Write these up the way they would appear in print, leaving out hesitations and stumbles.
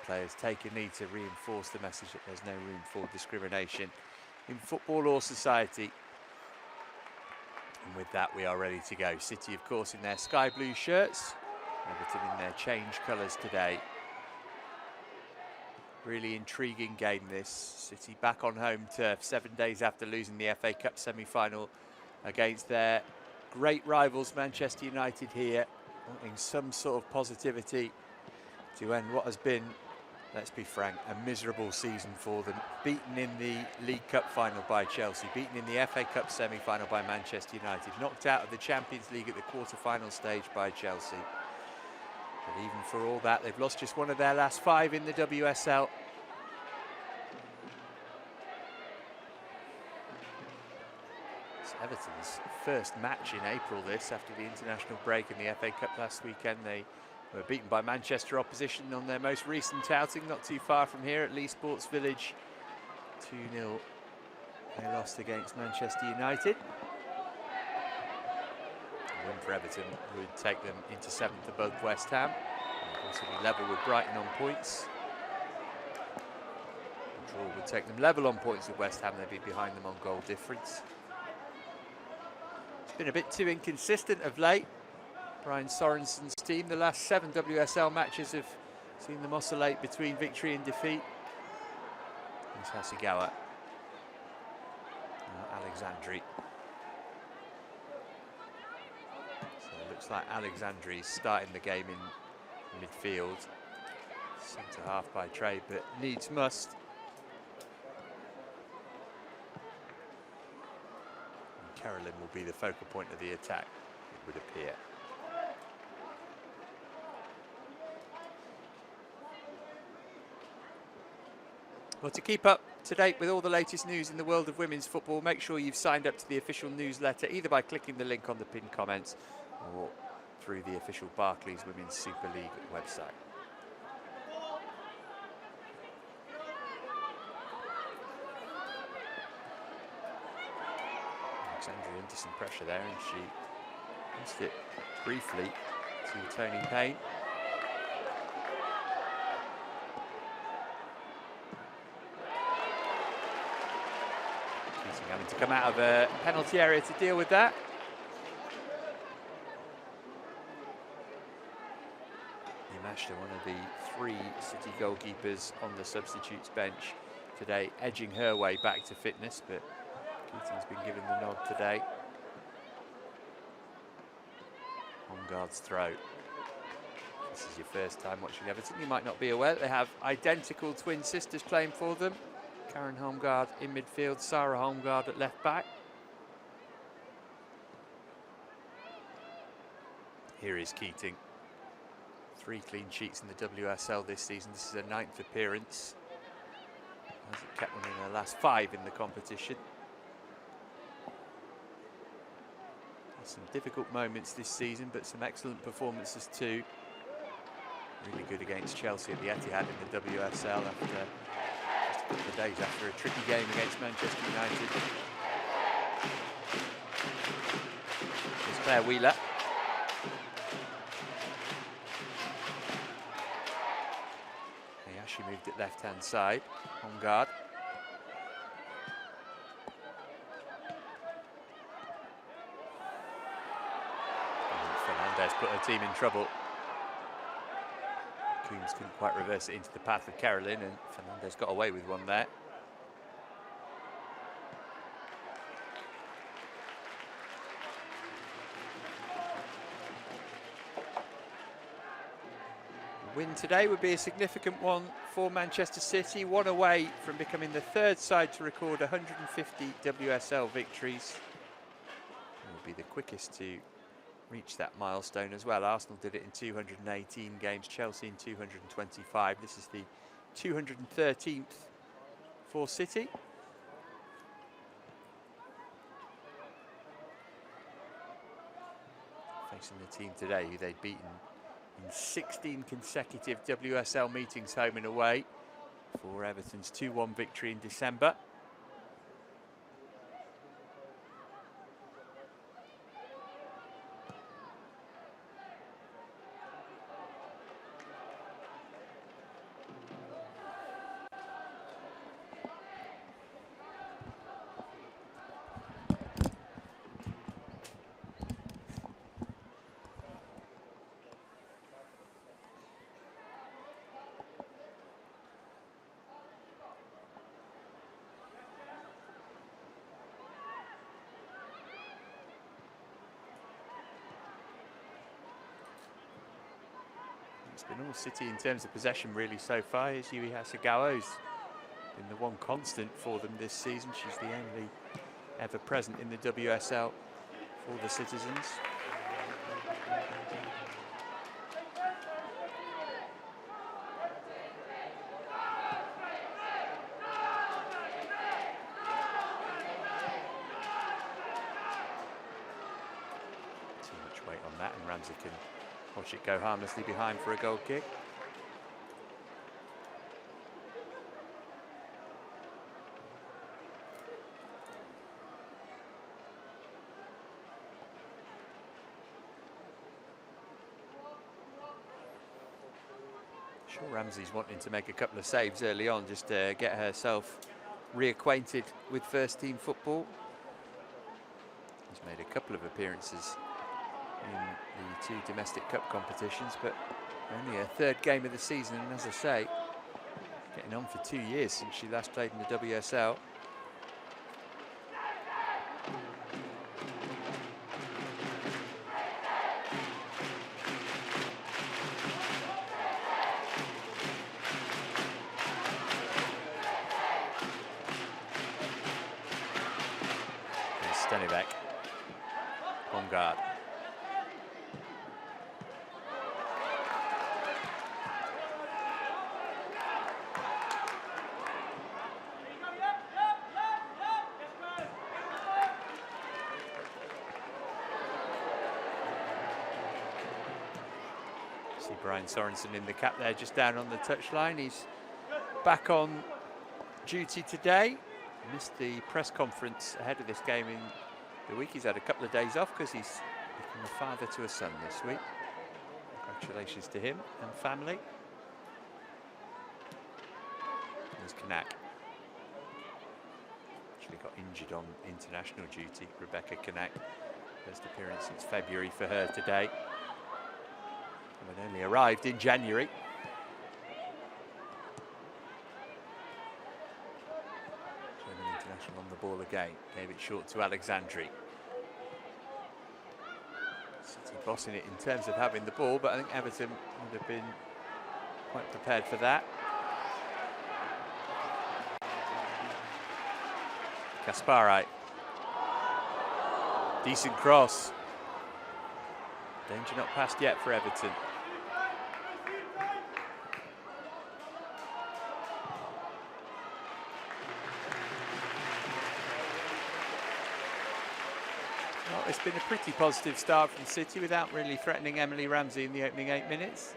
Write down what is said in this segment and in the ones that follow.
players take a knee to reinforce the message that there's no room for discrimination in football or society. And with that, we are ready to go. City, of course, in their sky blue shirts. Everton in their change colours today. Really intriguing game this. City back on home turf 7 days after losing the FA Cup semi-final against their great rivals Manchester United here, wanting some sort of positivity to end what has been, let's be frank, a miserable season for them. Beaten in the League Cup final by Chelsea, beaten in the FA Cup semi-final by Manchester United, knocked out of the Champions League at the quarter-final stage by Chelsea. But even for all that, they've lost just one of their last 5 in the WSL. It's Everton's first match in April this, after the international break in the FA Cup last weekend. They were beaten by Manchester opposition on their most recent outing, not too far from here at Lee Sports Village. 2-0 they lost against Manchester United. A win for Everton would take them into 7th above West Ham. They'd also be level with Brighton on points. A draw would take them level on points with West Ham. They'd be behind them on goal difference. It's been a bit too inconsistent of late. Brian Sorensen's team, the last 7 WSL matches have seen them oscillate between victory and defeat. There's Hasegawa. Alexandri. So it looks like Alexandri's starting the game in midfield. Centre half by trade, but needs must. And Carolyn will be the focal point of the attack, it would appear. Well, to keep up to date with all the latest news in the world of women's football, make sure you've signed up to the official newsletter, either by clicking the link on the pinned comments or through the official Barclays Women's Super League website. Alexandra under some pressure there, and she missed it briefly to Tony Payne. Having to come out of a penalty area to deal with that. Yamashita, one of the 3 City goalkeepers on the substitutes bench today, edging her way back to fitness, but Keating's been given the nod today. Holmgaard's throw. This is your first time watching Everton, you might not be aware that they have identical twin sisters playing for them. Karen Holmgaard in midfield, Sarah Holmgaard at left back. Here is Keating. 3 clean sheets in the WSL this season. This is her 9th appearance. Hasn't kept one in her last 5 in the competition. Some difficult moments this season, but some excellent performances too. Really good against Chelsea at the Etihad in the WSL after a couple of days after a tricky game against Manchester United. Here's Claire Wheeler. Hayashi moved it left-hand side. Holmgaard. Fernandez put her team in trouble. Coombs couldn't quite reverse it into the path of Carolyn, and Fernandez got away with one there. The win today would be a significant one for Manchester City, one away from becoming the 3rd side to record 150 WSL victories. It will be the quickest to reach that milestone as well. Arsenal did it in 218 games, Chelsea in 225. This is the 213th for City. Facing the team today who they'd beaten in 16 consecutive WSL meetings home and away for Everton's 2-1 victory in December. It's been all City in terms of possession really so far. Here's Yui Hasegawa's been the one constant for them this season. She's the only ever present in the WSL for the Citizens. Too much weight on that, and Ramsey can watch it go harmlessly behind for a goal kick. Sure, Ramsey's wanting to make a couple of saves early on just to get herself reacquainted with first team football. He's made a couple of appearances in the 2 domestic cup competitions, but only her 3rd game of the season, and as I say, getting on for 2 years since she last played in the WSL. Stenivek on guard. See Brian Sorensen in the cap there, just down on the touchline. He's back on duty today. Missed the press conference ahead of this game in the week. He's had a couple of days off because he's become a father to a son this week. Congratulations to him and family. There's Kanak. Actually got injured on international duty. Rebecca Kanak. First appearance since February for her today. And only arrived in January. On the ball again, gave it short to Alexandri. City bossing it in terms of having the ball, but I think Everton would have been quite prepared for that. Kaspari. Decent cross. Danger not passed yet for Everton. It's been a pretty positive start from City without really threatening Emily Ramsey in the opening 8 minutes.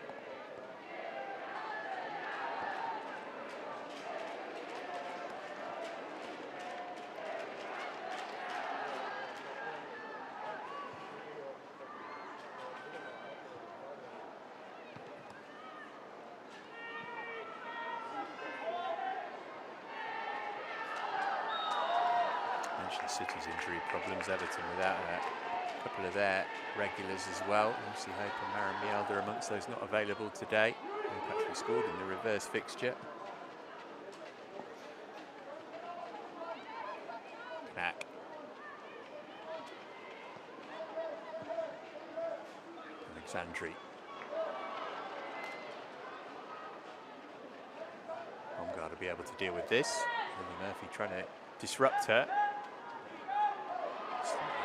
City's injury problems, Everton without a couple of their regulars as well. Lucy Hope and Maren Mielder amongst those not available today. Hope actually scored in the reverse fixture. Knack. Alexandri. Homgard will be able to deal with this. Lily Murphy trying to disrupt her.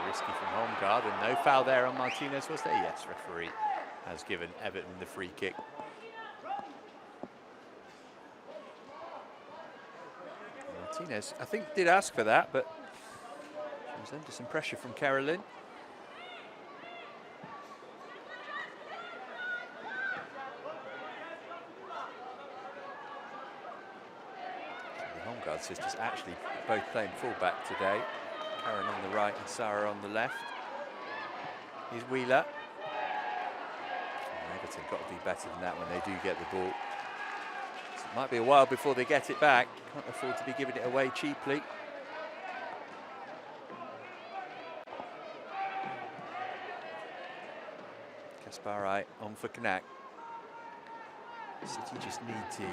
Risky from Homgard, and no foul there on Martinez, was there? Yes, referee has given Everton the free kick. Martinez, I think, did ask for that, but she was under some pressure from Carolyn. The Homgard sisters actually both playing full-back today. Karen on the right and Sarah on the left. Here's Wheeler. Everton got to do better than that when they do get the ball. So it might be a while before they get it back. Can't afford to be giving it away cheaply. Kaspari on for Knack. City just need to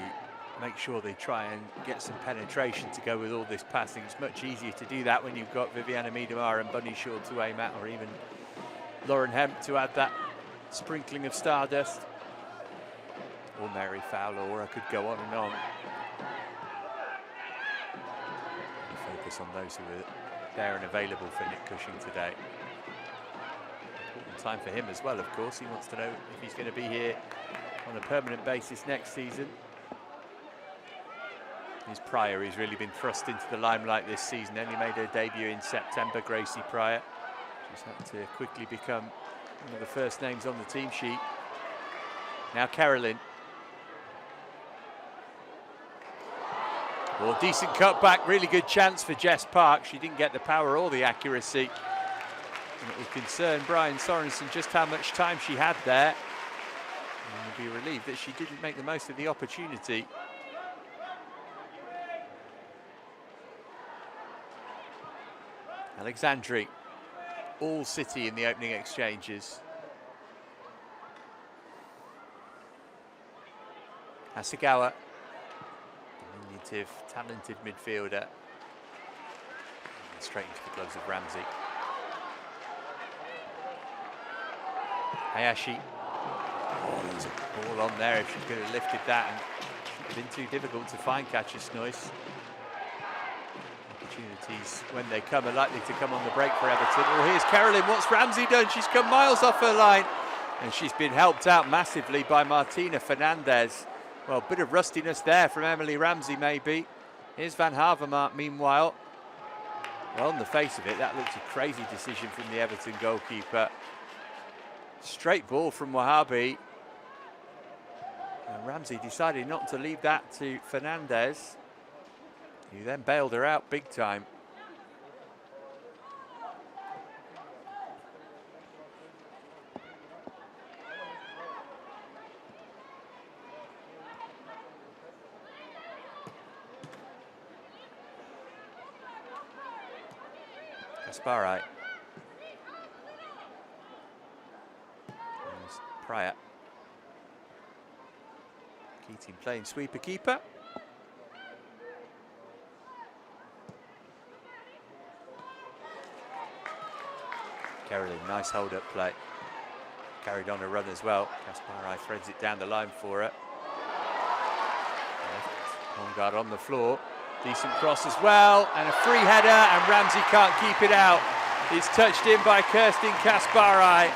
make sure they try and get some penetration to go with all this passing. It's much easier to do that when you've got Viviana Miedemar and Bunny Shaw to aim at, or even Lauren Hemp to add that sprinkling of stardust. or Mary Fowler, or I could go on and on. Focus on those who are there and available for Nick Cushing today. Important time for him as well, of course. He wants to know if he's going to be here on a permanent basis next season. His Pryor, who's really been thrust into the limelight this season, only made her debut in September, Gracie Pryor. She's had to quickly become one of the first names on the team sheet. Now Carolyn. Well, decent cutback, really good chance for Jess Park. She didn't get the power or the accuracy. And it will concern Brian Sorensen just how much time she had there. And we'll be relieved that she didn't make the most of the opportunity. Alexandri, all City in the opening exchanges. Hasegawa, diminutive, talented midfielder. Straight into the gloves of Ramsey. Hayashi. Oh, there's a ball on there if she could have lifted that, and it would have been too difficult to find Katja Snoys. Opportunities, when they come, are likely to come on the break for Everton. Oh, here's Carolyn. What's Ramsey done? She's come miles off her line, and she's been helped out massively by Martina Fernandez. Well, a bit of rustiness there from Emily Ramsey, maybe. Here's Van Havermaet, meanwhile. Well, on the face of it, that looks a crazy decision from the Everton goalkeeper. Straight ball from Wahabi. And Ramsey decided not to leave that to Fernandez, who then bailed her out big time. Kasparai. There's Pryor. Keating playing sweeper keeper. Carolyn, nice hold-up play. Carried on a run as well. Kasparai threads it down the line for her. On guard on the floor. Decent cross as well, and a free header, and Ramsey can't keep it out. It's touched in by Kerstin Kasparai,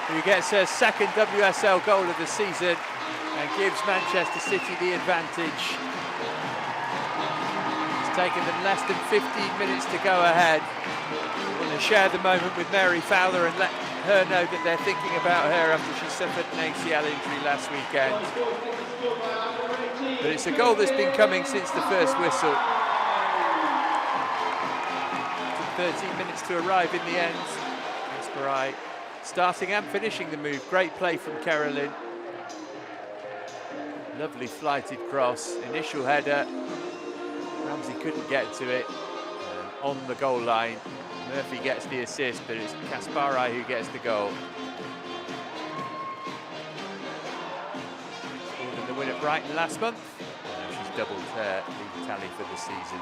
who gets her second WSL goal of the season and gives Manchester City the advantage. It's taken them less than 15 minutes to go ahead. We're going to share the moment with Mary Fowler and let her know that they're thinking about her after she suffered an ACL injury last weekend. But it's a goal that's been coming since the first whistle. Took 13 minutes to arrive in the end. Kasparai starting and finishing the move. Great play from Carolyn. Lovely flighted cross. Initial header. Ramsey couldn't get to it. On the goal line, Murphy gets the assist, but it's Kasparai who gets the goal. Scored in the win at Brighton last month. She's doubled her league tally for the season.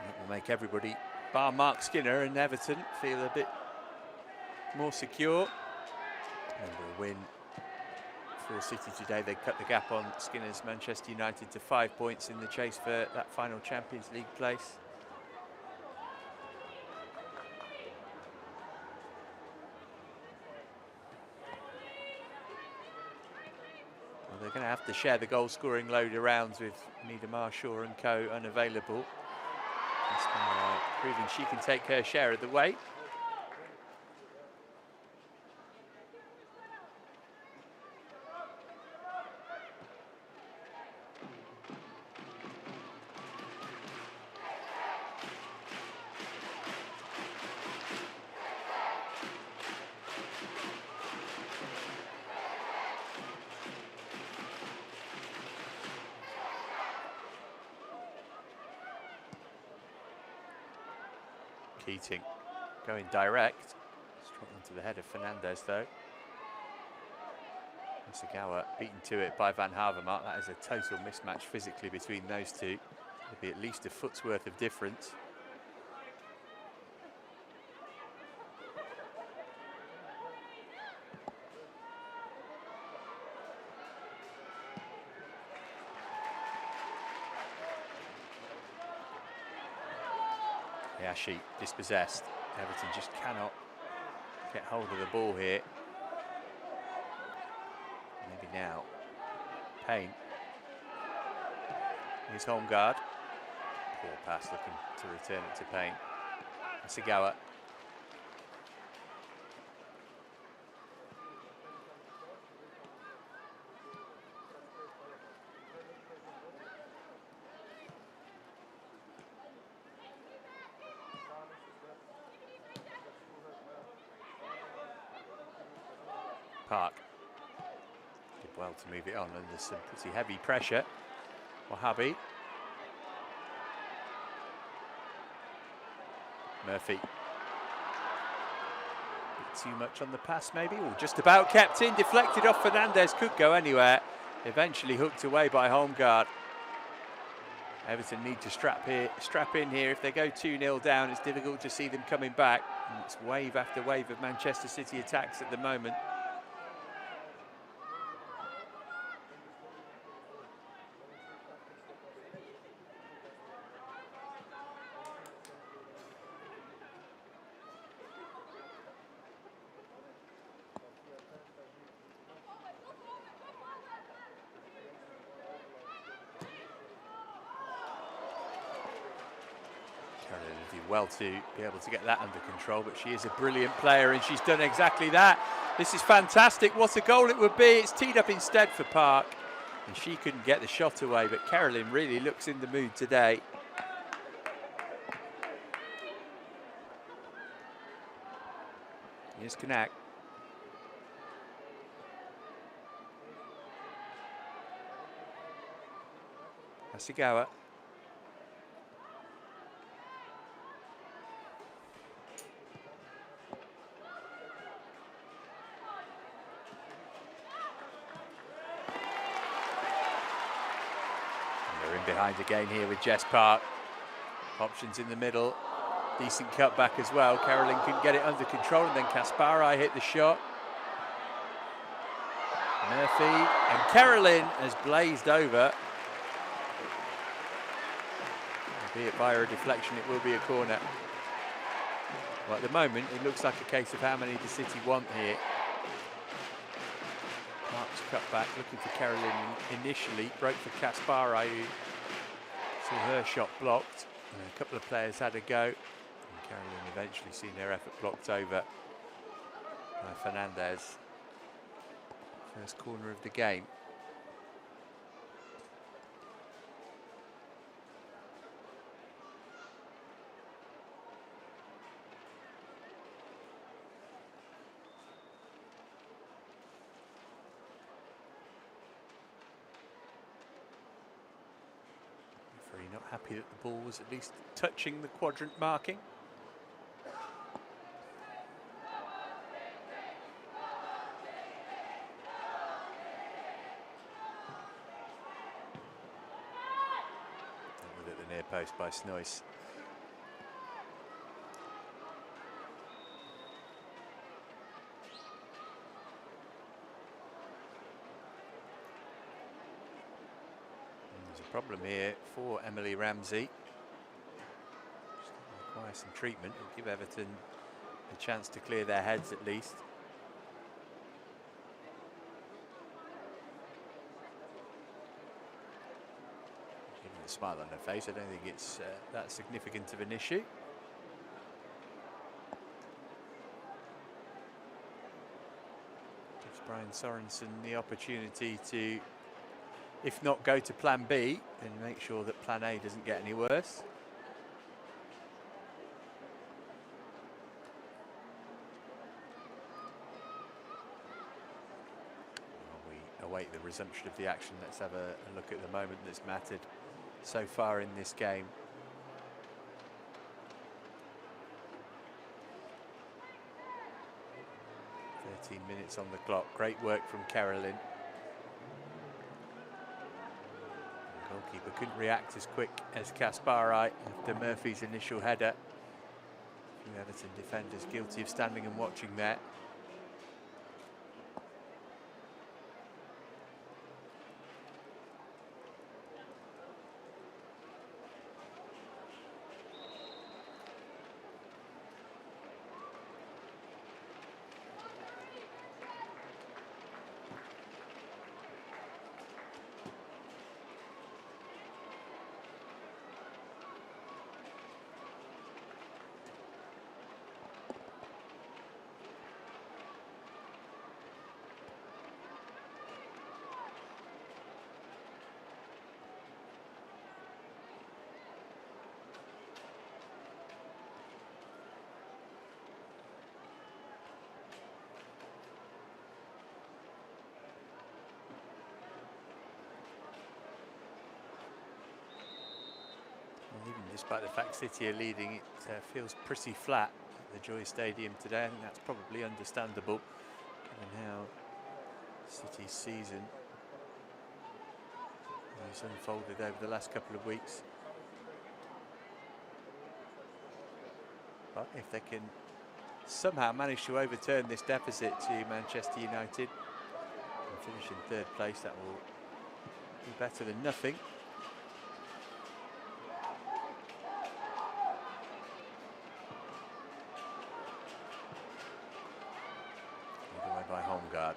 It will make everybody, bar Mark Skinner and Everton, feel a bit more secure. And a win for City today. They cut the gap on Skinner's Manchester United to 5 points in the chase for that final Champions League place. Well, they're going to have to share the goal scoring load of rounds with Nida Marshaw and co unavailable. Proving she can take her share of the weight. Keating going direct. Struggling to the head of Fernandez though. And Sagawa beaten to it by Van Havermaet. That is a total mismatch physically between those two. There'll be at least a foot's worth of difference. Yashi dispossessed. Everton just cannot get hold of the ball here. Maybe now. Payne. Here's Holmgaard. Poor pass looking to return it to Payne. Sagawa. Park did well to move it on under some pretty heavy pressure. Wahhabi. Murphy. Bit too much on the pass maybe, or just about kept in, deflected off Fernandez, could go anywhere. Eventually hooked away by Holmgaard. Everton need to strap in here. If they go 2-0 down, it's difficult to see them coming back. And it's wave after wave of Manchester City attacks at the moment. Well to be able to get that under control, but she is a brilliant player and she's done exactly that. This is fantastic. What a goal it would be. It's teed up instead for Park and she couldn't get the shot away, but Carolyn really looks in the mood today. Here's Kanak. Hasegawa. Behind again here with Jess Park. Options in the middle. Decent cutback as well. Carolyn couldn't get it under control and then Kasparai hit the shot. Murphy and Carolyn has blazed over. Albeit via a deflection, it will be a corner. Well, at the moment, it looks like a case of how many does City want here. Park's cut back, looking for Carolyn initially. Broke for Kasparai, who saw her shot blocked. And a couple of players had a go. And Carolyn eventually seen their effort blocked over by Fernandez. First corner of the game. Not happy that the ball was at least touching the quadrant marking. With it the near post by Snoyce. Problem here for Emily Ramsey. Just require some treatment. It'll give Everton a chance to clear their heads at least. Giving a smile on her face, I don't think it's that significant of an issue. Gives Brian Sorensen the opportunity to, if not go to plan B, then make sure that plan A doesn't get any worse. While we await the resumption of the action, let's have a look at the moment that's mattered so far in this game. 13 minutes on the clock. Great work from Carolyn. Keeper couldn't react as quick as Kaspari after Murphy's initial header. A few Everton defenders guilty of standing and watching there. Even despite the fact City are leading, it feels pretty flat at the Joy Stadium today. I think that's probably understandable, given how City's season has unfolded over the last couple of weeks. But if they can somehow manage to overturn this deficit to Manchester United and finish in third place, that will be better than nothing. By Holmgaard.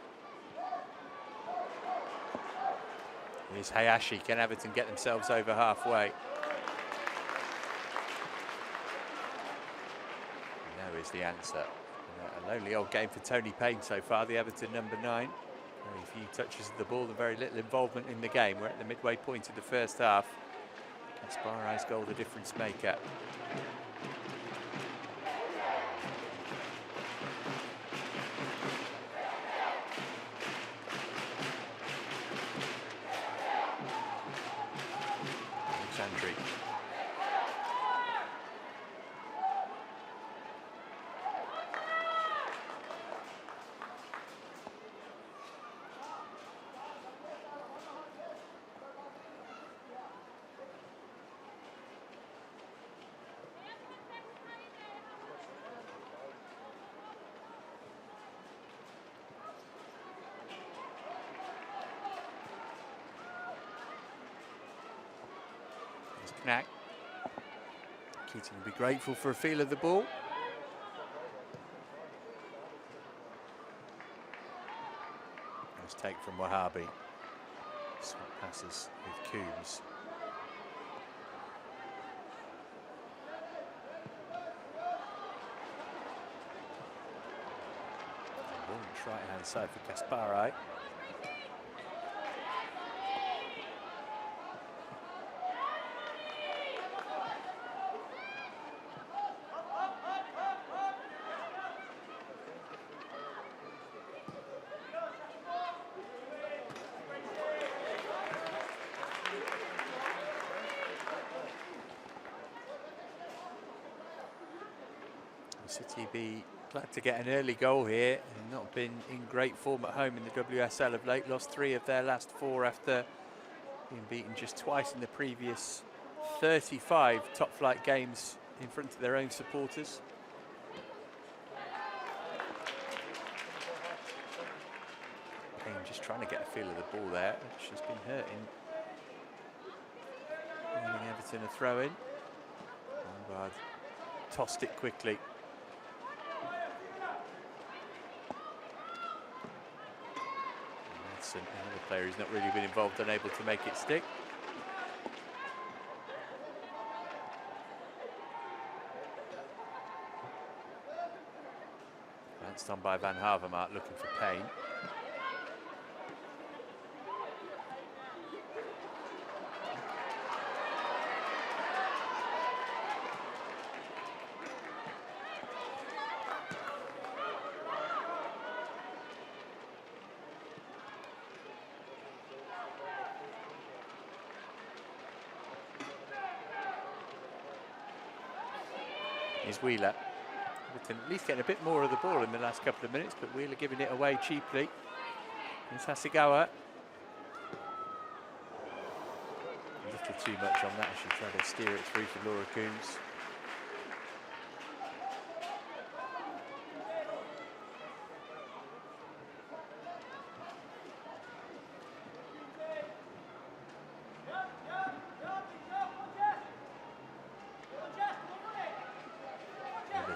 Here's Hayashi. Can Everton get themselves over halfway? No is the answer. A lonely old game for Tony Payne so far, the Everton number 9. Very few touches of the ball, very little involvement in the game. We're at the midway point of the first half. Kaspari's goal the difference maker. Knack. Keating will be grateful for a feel of the ball. Nice take from Wahabi. Swap passes with Coombs. Right hand side for Kaspari. City be glad to get an early goal here, and not been in great form at home in the WSL of late. Lost 3 of their last 4 after being beaten just twice in the previous 35 top flight games in front of their own supporters. Payne just trying to get a feel of the ball there, which has been hurting. Giving Everton a throw in. Lombard tossed it quickly. Another player who's not really been involved, unable to make it stick. Glanced on by Van Havermaet, looking for Payne. Is Wheeler. Everton at least getting a bit more of the ball in the last couple of minutes, but Wheeler giving it away cheaply. It's Hasegawa. after too much on that as she tried to steer it through for Laura Coombs.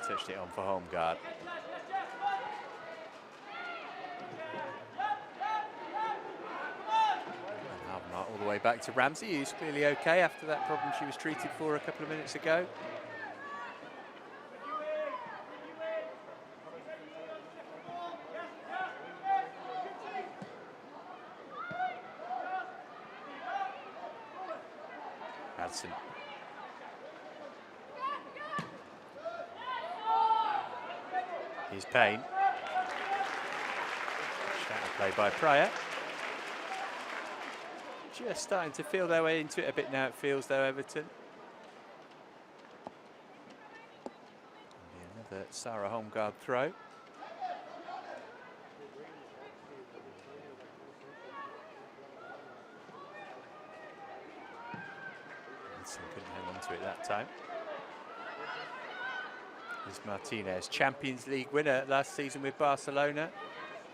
Touched it on for home guard. All the way back to Ramsey, who's clearly okay after that problem she was treated for a couple of minutes ago. Hudson. Here's Payne. Shadow play by Pryor. Just starting to feel their way into it a bit now, it feels, though, Everton. Another Sarah Holmgard throw. Hudson couldn't hang on to it that time. Is Martinez, Champions League winner last season with Barcelona,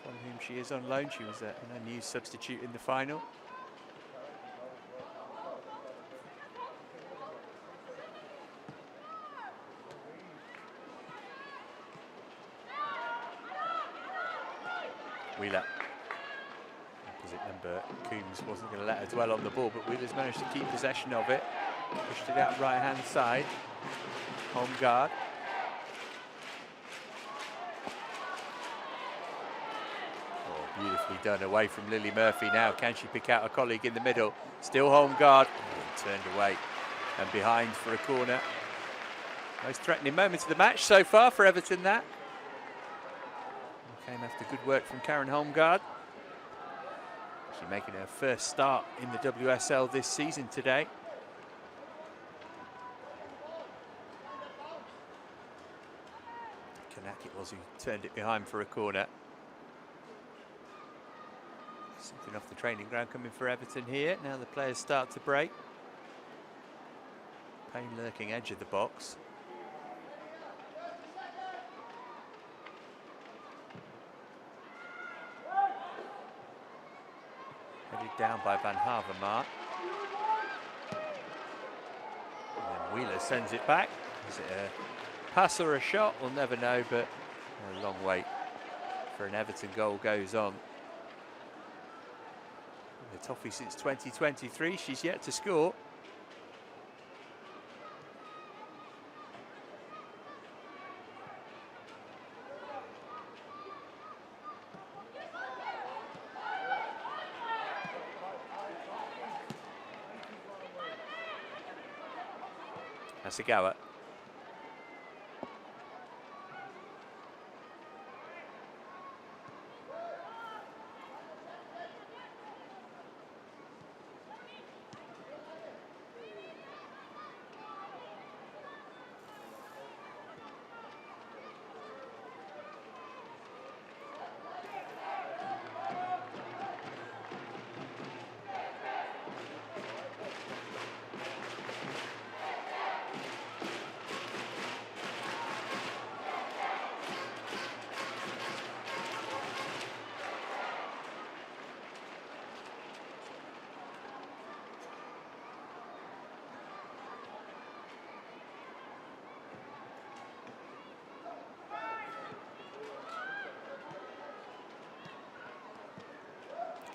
from whom she is on loan. She was an unused substitute in the final. Wheeler. Opposite number, Coombs wasn't going to let her dwell on the ball, but Wheeler's managed to keep possession of it. Pushed it out right-hand side. Home guard. Oh, beautifully done away from Lily Murphy now. Can she pick out a colleague in the middle? Still home guard. Oh, turned away and behind for a corner. Most threatening moment of the match so far for Everton, that. Came after good work from Karen Holmgard. She's making her first start in the WSL this season today. Kanak it was who turned it behind for a corner. Something off the training ground coming for Everton here. Now the players start to break. Payne lurking edge of the box. Headed down by Van Havermaet. And then Wheeler sends it back. Is it a pass or a shot? We'll never know, but a long wait for an Everton goal goes on. The Toffee since 2023, she's yet to score. Asagawa.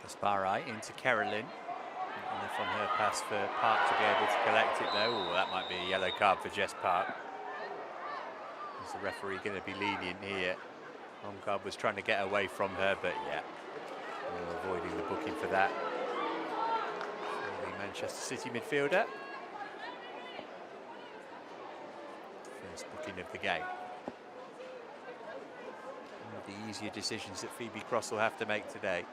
Kasparai into Carolyn. And from her pass for Park to be able to collect it though. Oh, that might be a yellow card for Jess Park. Is the referee going to be lenient here? Holmgard was trying to get away from her, but yeah, avoiding the booking for that. For the Manchester City midfielder. First booking of the game. One of the easier decisions that Phoebe Cross will have to make today.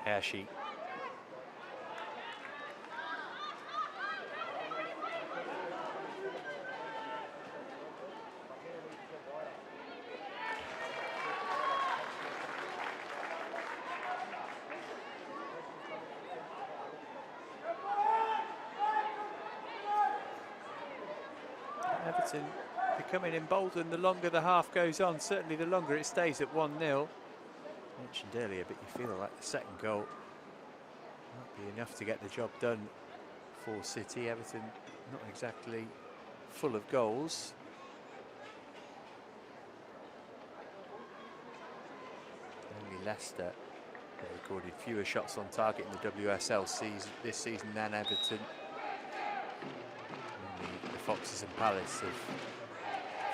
Hayashi. Everton becoming emboldened the longer the half goes on, certainly the longer it stays at 1-0. Mentioned earlier, but you feel like the second goal might be enough to get the job done for City. Everton not exactly full of goals. Only Leicester have recorded fewer shots on target in the WSL this season than Everton. The Foxes and Palace have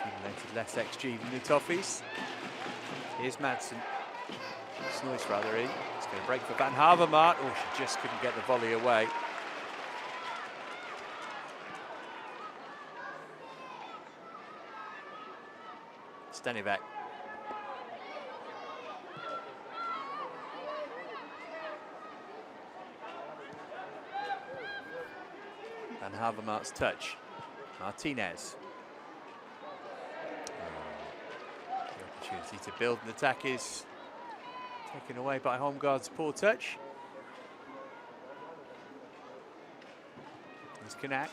accumulated less XG than the Toffees. Here's Madsen. Snoyce rather in. It's going to break for Van Havermaet. Oh, she just couldn't get the volley away. Stenivek. Van Havermaet's touch. Martinez. The opportunity to build an attack is taken away by Holmgaard's poor touch. There's Kanak.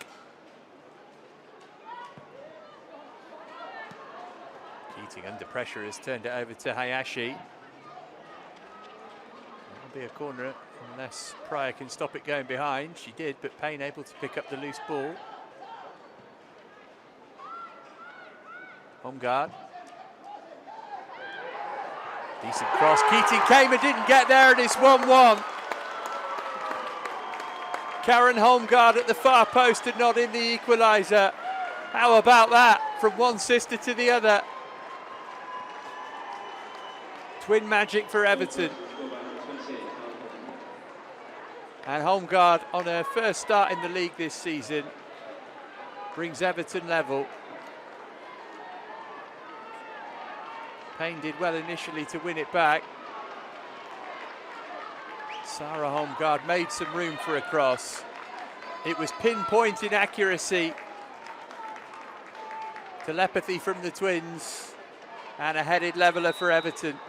Keating under pressure has turned it over to Hayashi. That'll be a corner unless Pryor can stop it going behind. She did, but Payne able to pick up the loose ball. Holmgaard. Decent cross. Keating came and didn't get there, and it's 1-1. Karen Holmgaard at the far post and not in the equaliser. How about that? From one sister to the other. Twin magic for Everton. And Holmgaard, on her first start in the league this season, brings Everton level. Payne did well initially to win it back. Sarah Holmgaard made some room for a cross. It was pinpoint inaccuracy. Telepathy from the twins. And a headed leveller for Everton.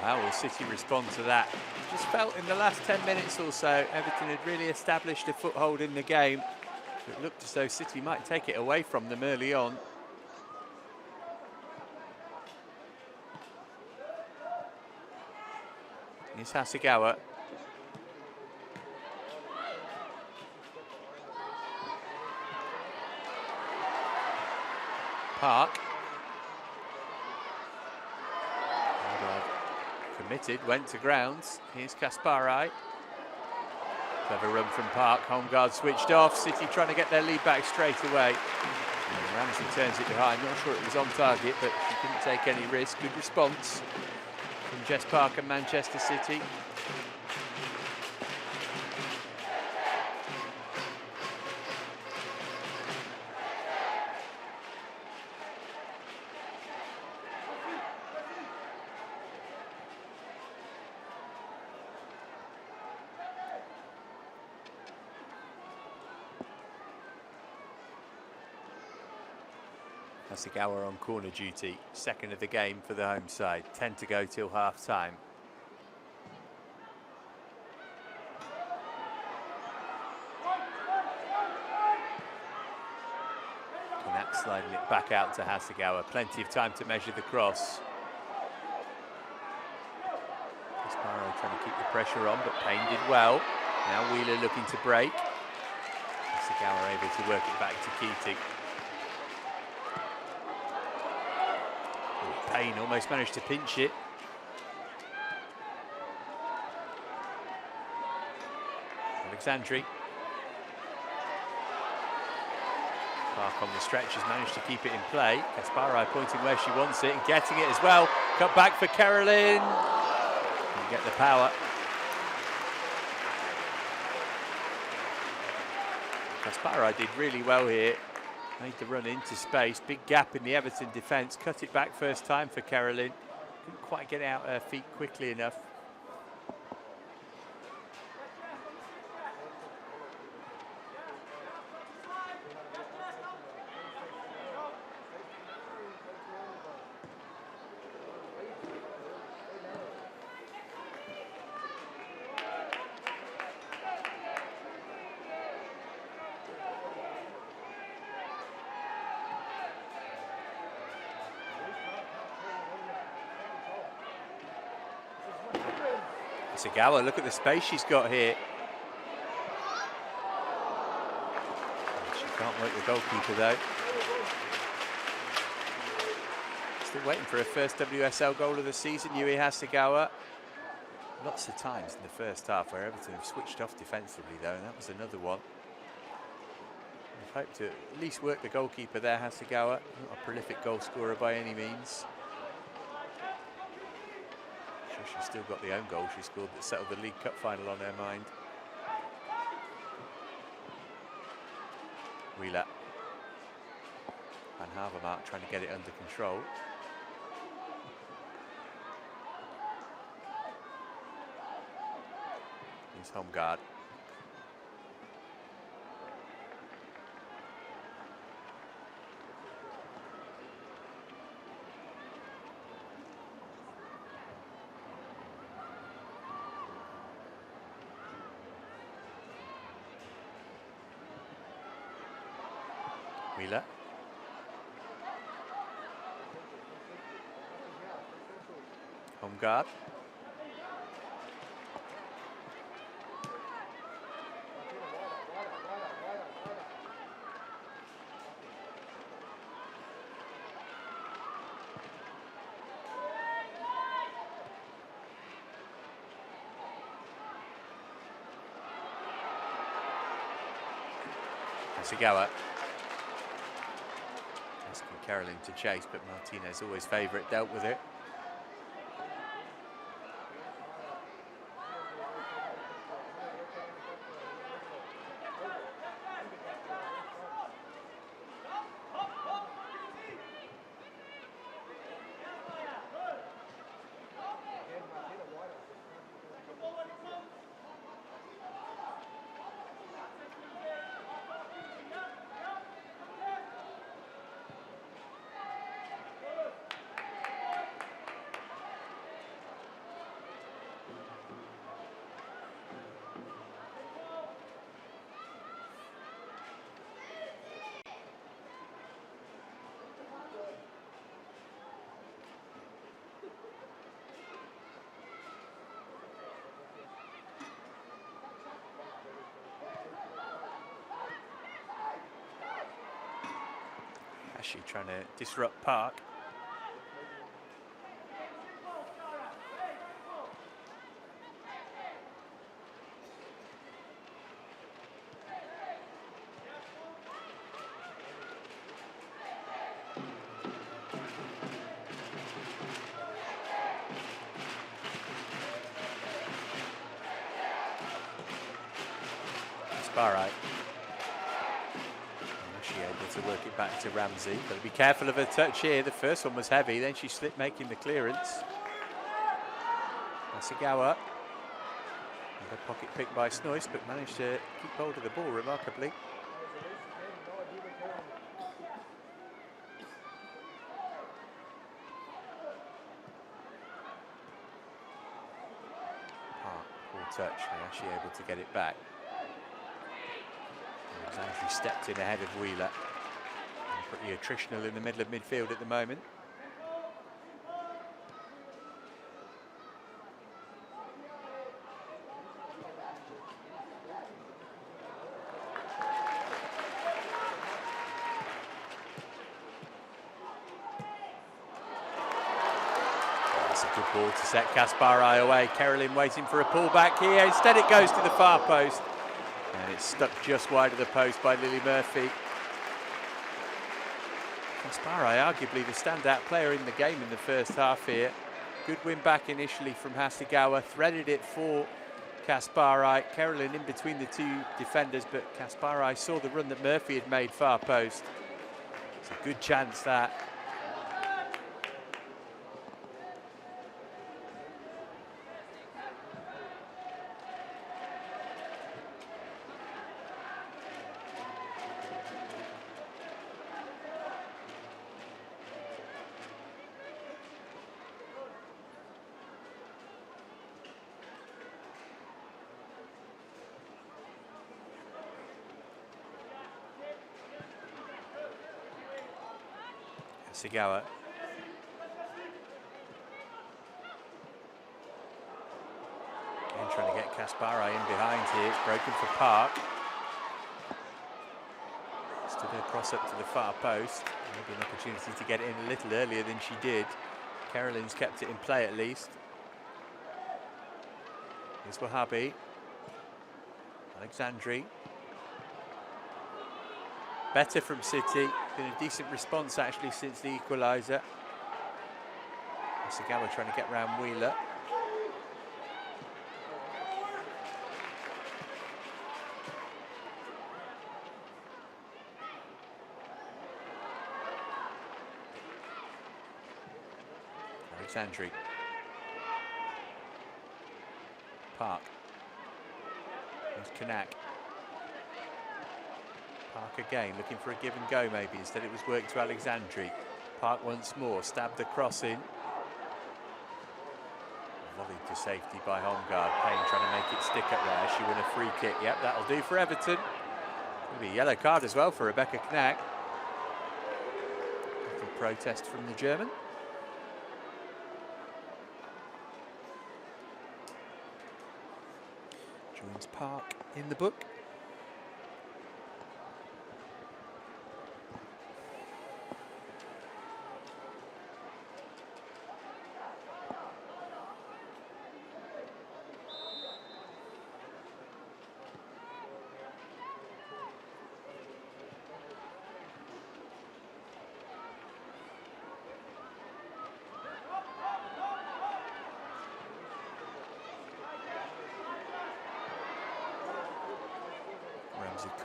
How will City respond to that? Just felt in the last 10 minutes or so, Everton had really established a foothold in the game. It looked as though City might take it away from them early on. Here's Hasegawa. Park. Committed, went to grounds. Here's Kaspari. Clever run from Park. Holmgaard switched off. City trying to get their lead back straight away. And Ramsey turns it behind. Not sure it was on target, but she didn't take any risk. Good response from Jess Park and Manchester City. Hasegawa on corner duty, second of the game for the home side. 10 to go till half time. Kanak sliding it back out to Hasegawa. Plenty of time to measure the cross. Kasparo trying to keep the pressure on, but Payne did well. Now Wheeler looking to break. Hasegawa able to work it back to Keating. Payne almost managed to pinch it. Alexandri. Park on the stretch has managed to keep it in play. Kaspari pointing where she wants it and getting it as well. Cut back for Caroline. Didn't get the power. Kasparai did really well here. Made the run into space. Big gap in the Everton defence. Cut it back first time for Caroline. Couldn't quite get out her feet quickly enough. Sagawa, look at the space she's got here. She can't work the goalkeeper though. Still waiting for her first WSL goal of the season, Yui Hasegawa. Lots of times in the first half where Everton have switched off defensively though, and that was another one. We've hoped to at least work the goalkeeper there, Hasegawa. Not a prolific goal scorer by any means. She's still got the own goal she scored that settled the League Cup final on her mind. Wheeler. Van Havermaet trying to get it under control. Here's Holmgaard. Wheeler. Holmgaard. Hasegawa. Asking Caroline to chase, but Martinez, always favourite, dealt with it. Actually trying to disrupt Park. Kasparai. She able to work it back to Ramsey. Got to be careful of her touch here. The first one was heavy, then she slipped making the clearance. Hasegawa. And a pocket pick by Snoyce, but managed to keep hold of the ball remarkably. Poor touch, and actually able to get it back. Actually stepped in ahead of Wheeler. And pretty attritional in the middle of midfield at the moment. That's a good ball to set Kasparai away. Caroline waiting for a pullback here. Instead it goes to the far post. And it's stuck just wide of the post by Lily Murphy. Kasparai, arguably the standout player in the game in the first half here. Good win back initially from Hasegawa, threaded it for Kasparai. Carolyn in between the two defenders, but Kasparai saw the run that Murphy had made far post. It's a good chance that. Sigawa. Again, trying to get Kasparai in behind here. It's broken for Park. Stood her cross up to the far post. Maybe an opportunity to get it in a little earlier than she did. Carolyn's kept it in play at least. Here's Wahhabi. Alexandri. Better from City. Been a decent response actually since the equaliser. Sigawa trying to get round Wheeler. Alexandri. Park. Here's Kanak. Park again, looking for a give and go maybe. Instead it was worked to Alexandri. Park once more, stabbed the cross in. Volleyed to safety by Holmgaard. Payne trying to make it stick up there. She won a free kick. Yep, that'll do for Everton. Could be a yellow card as well for Rebecca Knack. Little protest from the German. Joins Park in the book.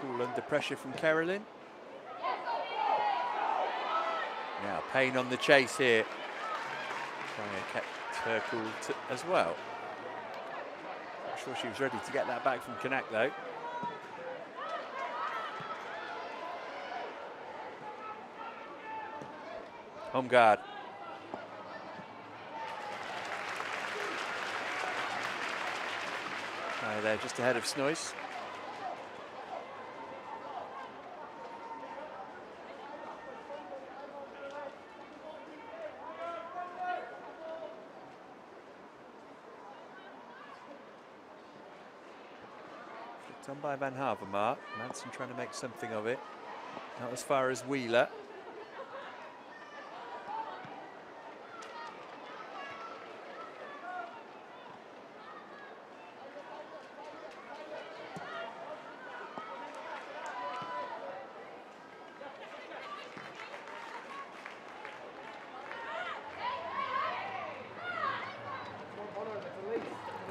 Cool under pressure from Carolyn. Now Payne on the chase here. Trying to keep her cool as well. Not sure she was ready to get that back from Kanak though. Holmgaard. There, just ahead of Snoyce. Done by Van Havermaet. Manson trying to make something of it. Not as far as Wheeler.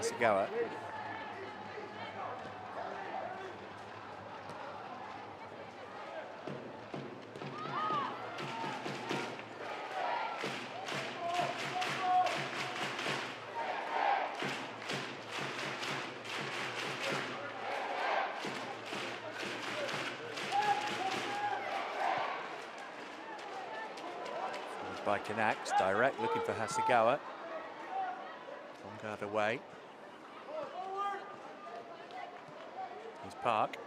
Sigawa. By Kanaks, direct, looking for Hasegawa. Holmgaard away. Here's Park.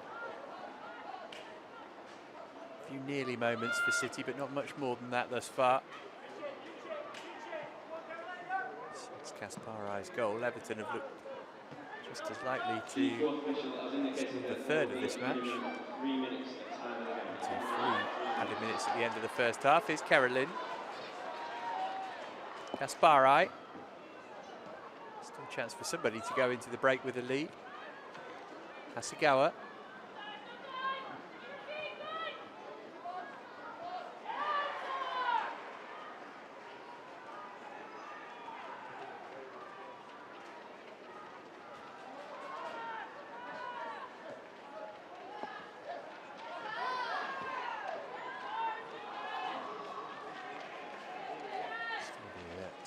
A few nearly moments for City, but not much more than that thus far. Since Kasparai's goal, Everton have looked just as likely to score the third of this match. 3 added minutes at the end of the first half. Here's Carolyn. Kasparai. Still a chance for somebody to go into the break with a lead. Hasegawa.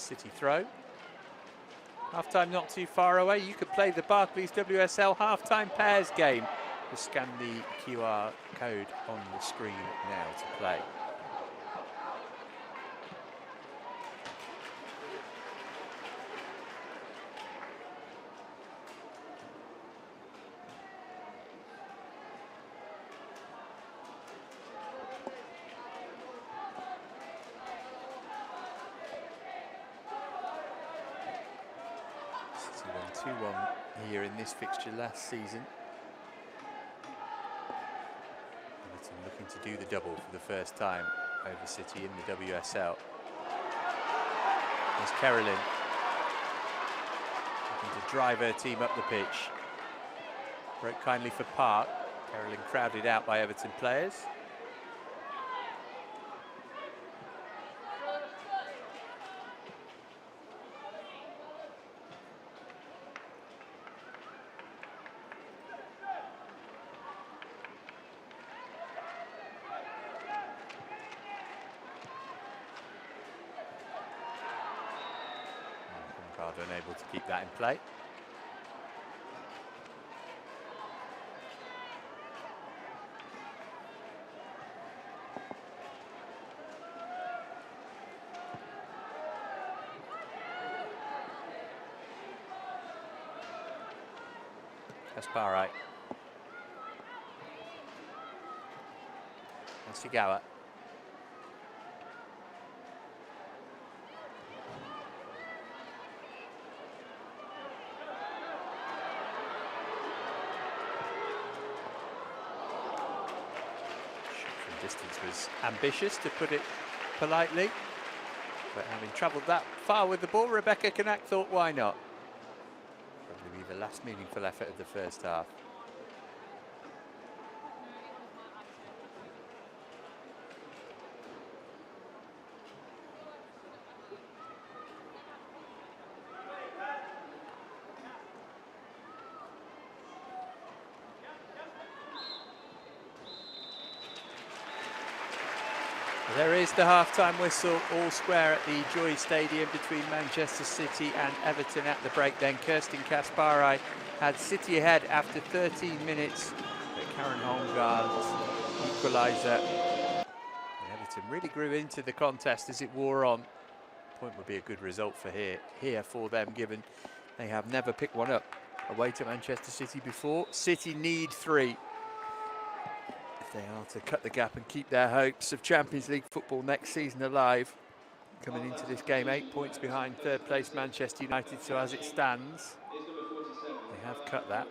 City throw. Half-time not too far away. You could play the Barclays WSL half-time pairs game. Just scan the QR code on the screen now to play. City won 2-1 here in this fixture last season. Everton looking to do the double for the first time over City in the WSL. There's Carolyn looking to drive her team up the pitch. Broke kindly for Park. Carolyn crowded out by Everton players. Unable to keep that in play. Kasparai. Nasigawa. Distance was ambitious, to put it politely, but having travelled that far with the ball, Rebecca Canuck thought, why not? Probably be the last meaningful effort of the first half. There is the half-time whistle, all square at the Joy Stadium between Manchester City and Everton at the break. Then Kirsten Kasparai had City ahead after 13 minutes. But Karen Holmgaard's equaliser. And Everton really grew into the contest as it wore on. Point would be a good result for here for them, given they have never picked one up away to Manchester City before. City need 3. They are to cut the gap and keep their hopes of Champions League football next season alive. Coming into this game, 8 points behind third place Manchester United, so as it stands, they have cut that.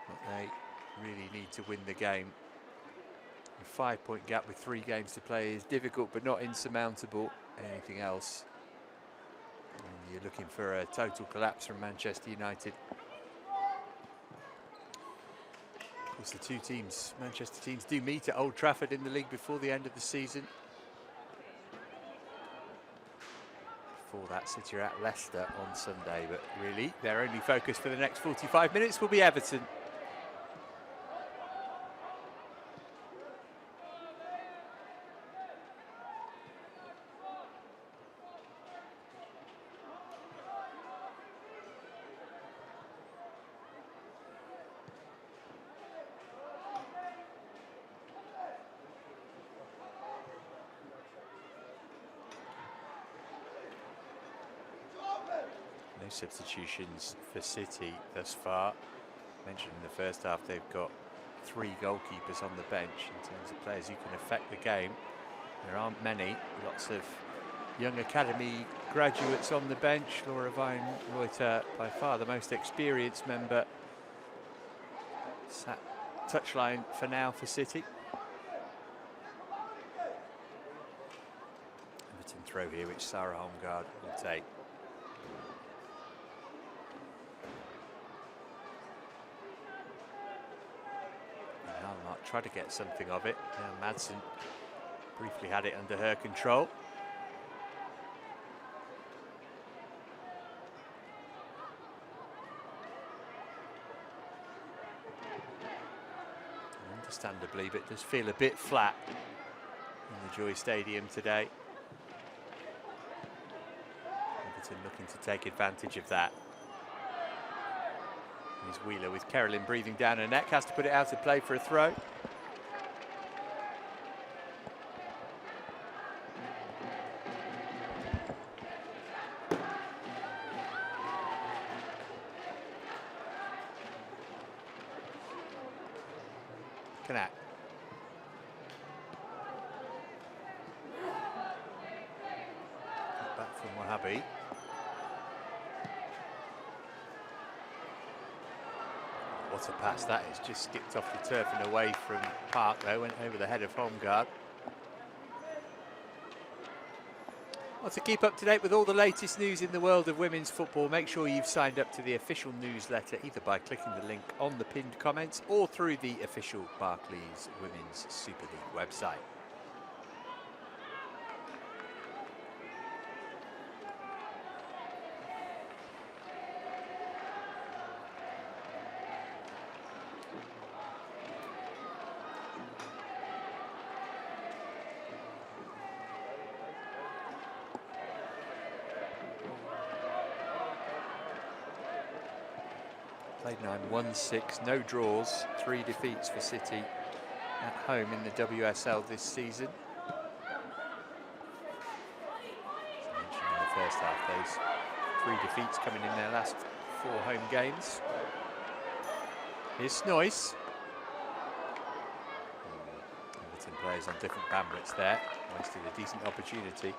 But they really need to win the game. A 5-point gap with 3 games to play is difficult but not insurmountable. Anything else, and you're looking for a total collapse from Manchester United. The two teams, Manchester teams, do meet at Old Trafford in the league before the end of the season. Before that, City are at Leicester on Sunday, but really their only focus for the next 45 minutes will be Everton. No substitutions for City thus far. Mentioned in the first half, they've got 3 goalkeepers on the bench in terms of players who can affect the game. There aren't many. Lots of young academy graduates on the bench. Laura Weinreuter, by far the most experienced member, sat touchline for now for City. Everton throw here, which Sarah Holmgaard will take. Tried to get something of it. Madsen briefly had it under her control. Understandably, but does feel a bit flat in the Joy Stadium today. Everton looking to take advantage of that. Here's Wheeler with Carolyn breathing down her neck, has to put it out of play for a throw. Kanak. Back from Wahhabi. What a pass that is, just skipped off the turf and away from Park though, went over the head of home guard. Well, to keep up to date with all the latest news in the world of women's football, make sure you've signed up to the official newsletter either by clicking the link on the pinned comments or through the official Barclays Women's Super League website. Played 9, won 6, no draws, 3 defeats for City at home in the WSL this season. As I mentioned in the first half, those 3 defeats coming in their last 4 home games. Here's Snoyce. Everton players on different bandwidths there, wasted a decent opportunity.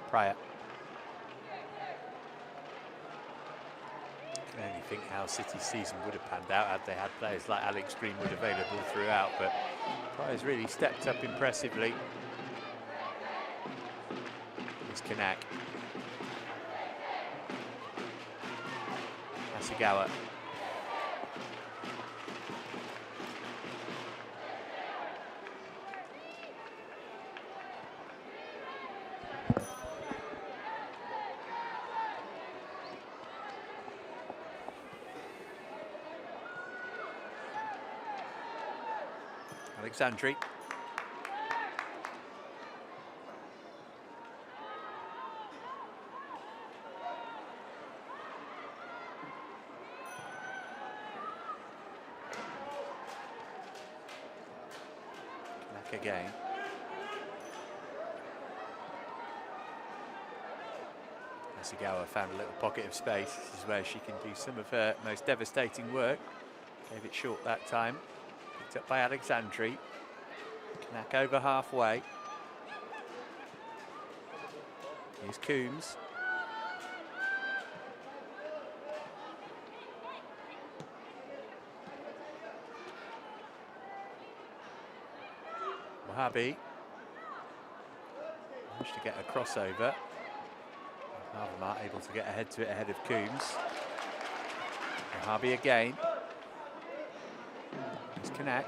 Pryor. Can only think how City's season would have panned out had they had players like Alex Greenwood available throughout, but Pryor's really stepped up impressively. Here's Kanak. Hasegawa. Alexandri. Back again. Hasegawa found a little pocket of space. This is where she can do some of her most devastating work. Gave it short that time. Picked up by Alexandri. Kanak over halfway. Here's Coombs. Wahhabi. Managed to get a crossover. Havermart able to get ahead to it ahead of Coombs. Wahhabi again. Here's Kanak.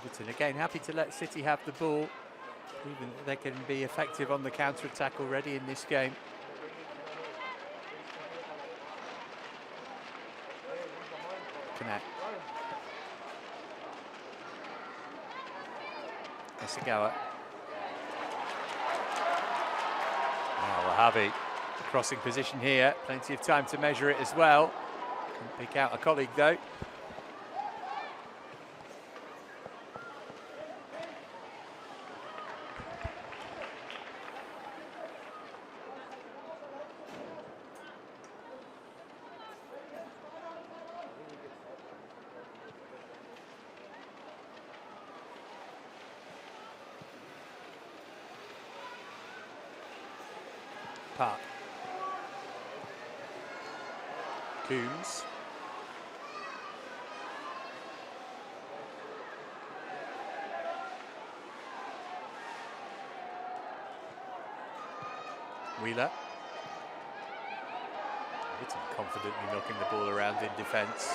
Everton again happy to let City have the ball, even that they can be effective on the counter-attack already in this game. Kanak. Hasegawa. Now Wahhabi crossing position here, plenty of time to measure it as well. Can pick out a colleague though. Park. Coombs. Wheeler. Everton confidently knocking the ball around in defence.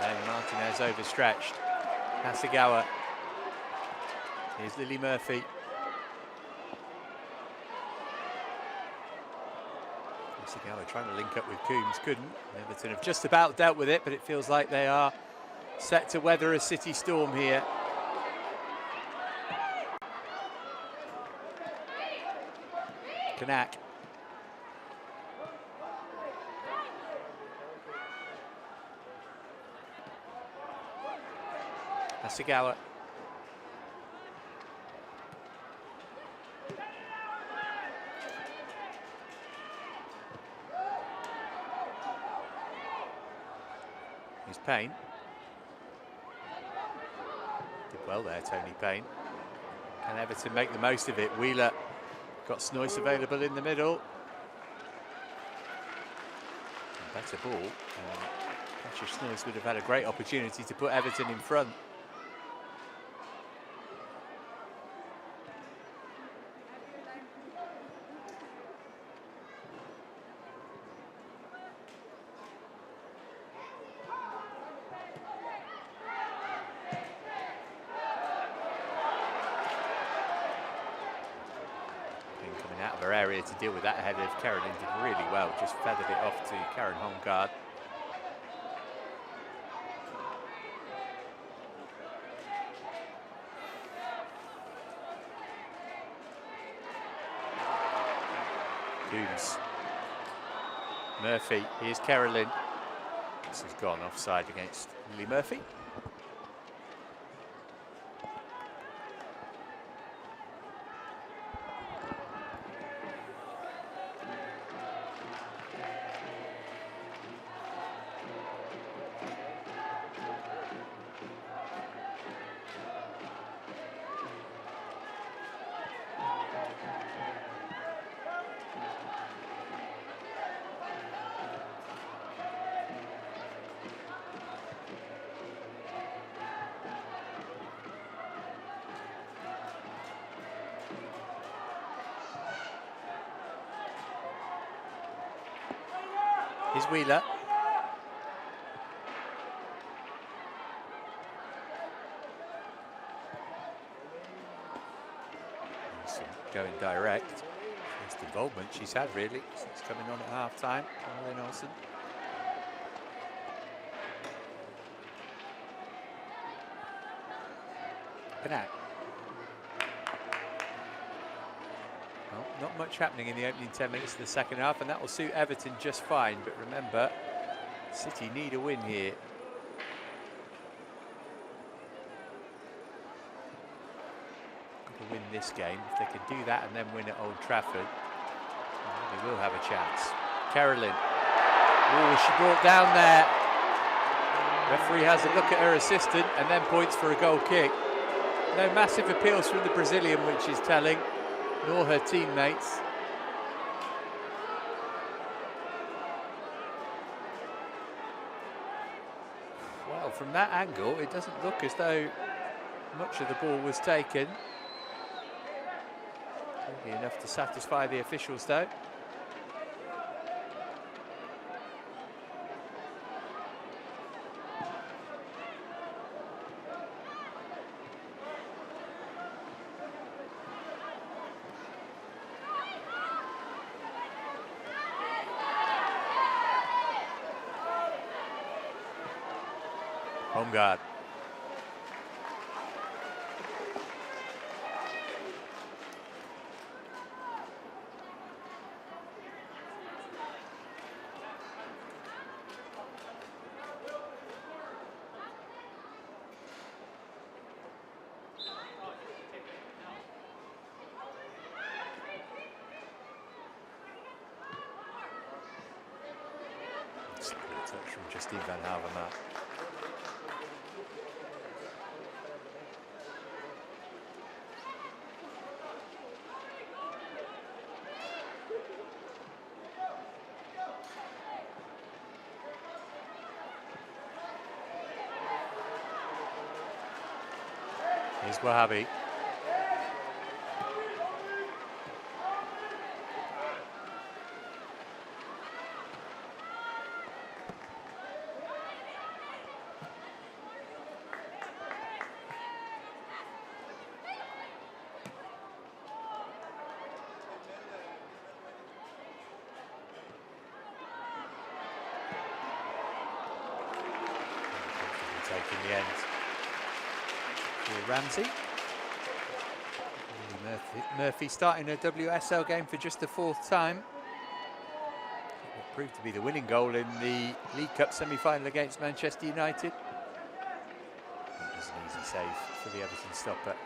And Martinez overstretched. Hasegawa. Here's Lily Murphy. Hasegawa trying to link up with Coombs, couldn't. Everton have just about dealt with it, but it feels like they are set to weather a City storm here. Kanak. Hasegawa. Here's Payne. Did well there, Tony Payne. Can Everton make the most of it? Wheeler got Snoyce available in the middle. Better ball. Patrick Snoyce would have had a great opportunity to put Everton in front. Coming out of her area to deal with that ahead of Carolyn did really well, just feathered it off to Karen Holmgaard. Coombs. Murphy, here's Carolyn. This has gone offside against Lily Murphy. Here's Wheeler. Going direct. First involvement she's had really since coming on at half-time. Ollie Olsen. Kanak. Well, not much happening in the opening 10 minutes of the second half, and that will suit Everton just fine. But remember, City need a win here. Got to win this game. If they can do that and then win at Old Trafford, they will have a chance. Carolyn. Oh, she brought down there. Referee has a look at her assistant and then points for a goal kick. No massive appeals from the Brazilian, which is telling, nor her teammates. Well, from that angle, it doesn't look as though much of the ball was taken. Maybe enough to satisfy the officials, though. Holmgaard. Touch from Justine van Havermaet. Here's Wahhabi. In the end for Ramsey. Murphy starting a WSL game for just the 4th time. What proved to be the winning goal in the League Cup semi-final against Manchester United. It was an easy save for the Everton stopper.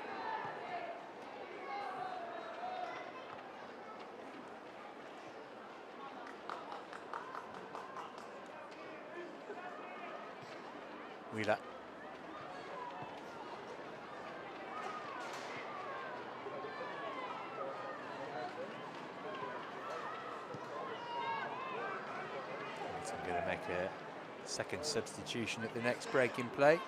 Wheeler. I'm going to make a second substitution at the next break in play.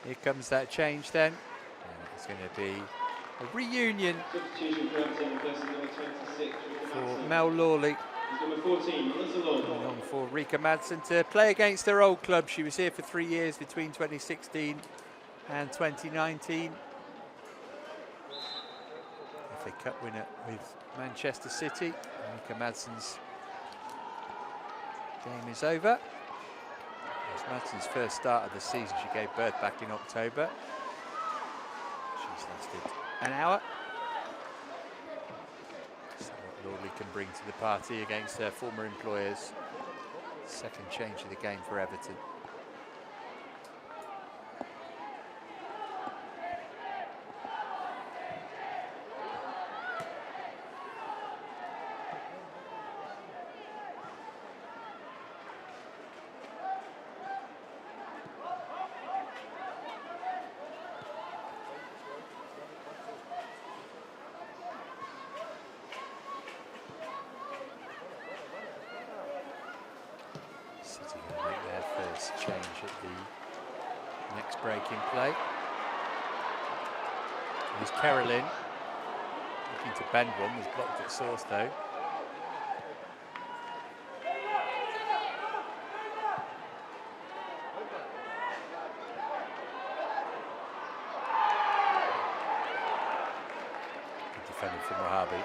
Here comes that change then. And it's going to be a reunion for Mel Lawley. Coming on for Rika Madsen to play against her old club. She was here for 3 years between 2016 and 2019. FA Cup winner with Manchester City. Rika Madsen's game is over. It was Madsen's first start of the season. She gave birth back in October. She's lasted an hour. So what Lawley can bring to the party against her former employers. Second change of the game for Everton. City going to make their first change at the next break in play. Here's Carolyn looking to bend one, was blocked at source though. Good defending from Wahhabi.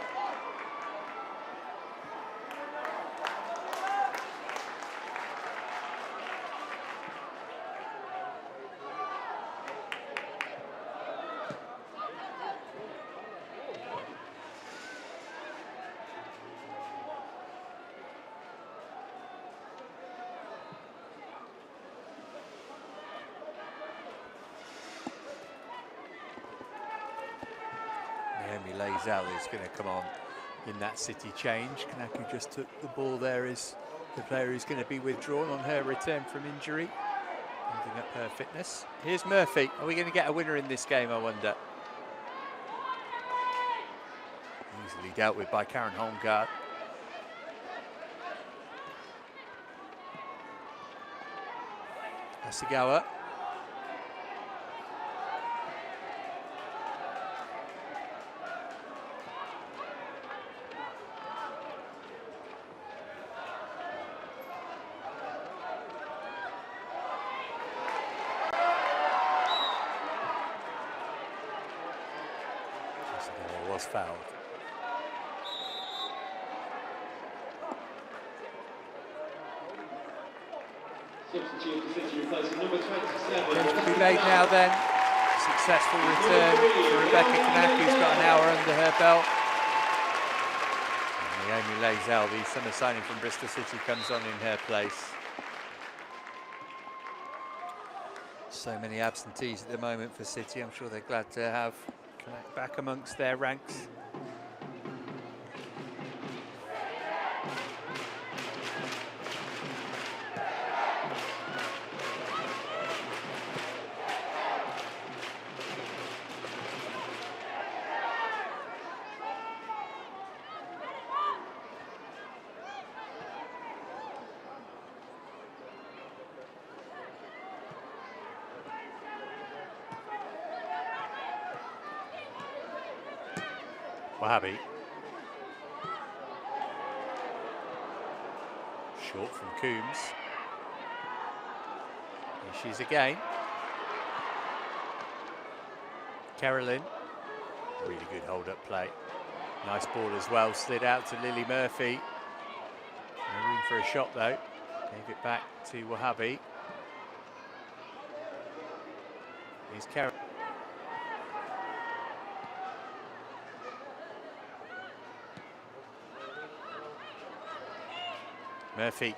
Lays out is going to come on in that City change. Kanaku just took the ball there as the player who's going to be withdrawn on her return from injury, building up her fitness. Here's Murphy. Are we going to get a winner in this game, I wonder? Easily dealt with by Karen Holmgard. Asagawa. Was fouled. Substitute for City replacing number 27. Change to be made now then. Successful return for Rebecca Knack, who's got an hour under her belt. And Naomi Lazel, the summer signing from Bristol City, comes on in her place. So many absentees at the moment for City. I'm sure they're glad to have Knack back amongst their ranks. Wahhabi. Short from Coombs. Here she is again. Carolyn. Really good hold-up play. Nice ball as well. Slid out to Lily Murphy. No room for a shot though. Gave it back to Wahhabi. Here's Carolyn. Murphy.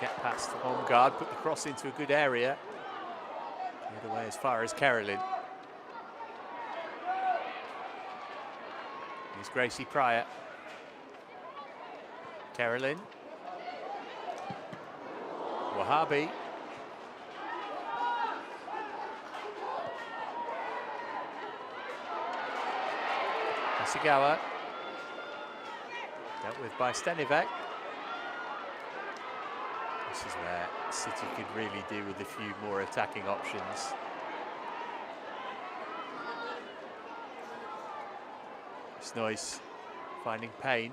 Get past the home guard, put the cross into a good area. The other way as far as Carolyn. Here's Gracie Pryor. Carolyn. Wahhabi. Hasegawa. Dealt with by Stenivek. This is where City could really do with a few more attacking options. Snoyce finding Payne.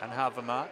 And Havermar.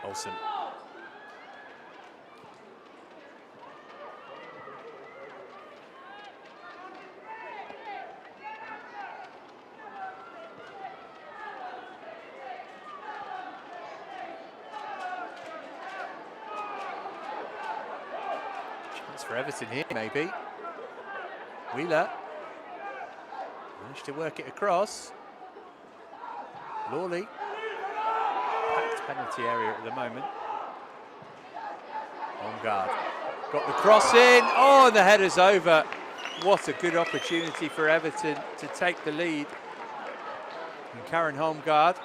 Olsen. Chance for Everton here, maybe. Wheeler. Managed to work it across. Lawley. Penalty area at the moment. On guard. Got the cross in. Oh, the header's over. What a good opportunity for Everton to take the lead. And Karen Holmgaard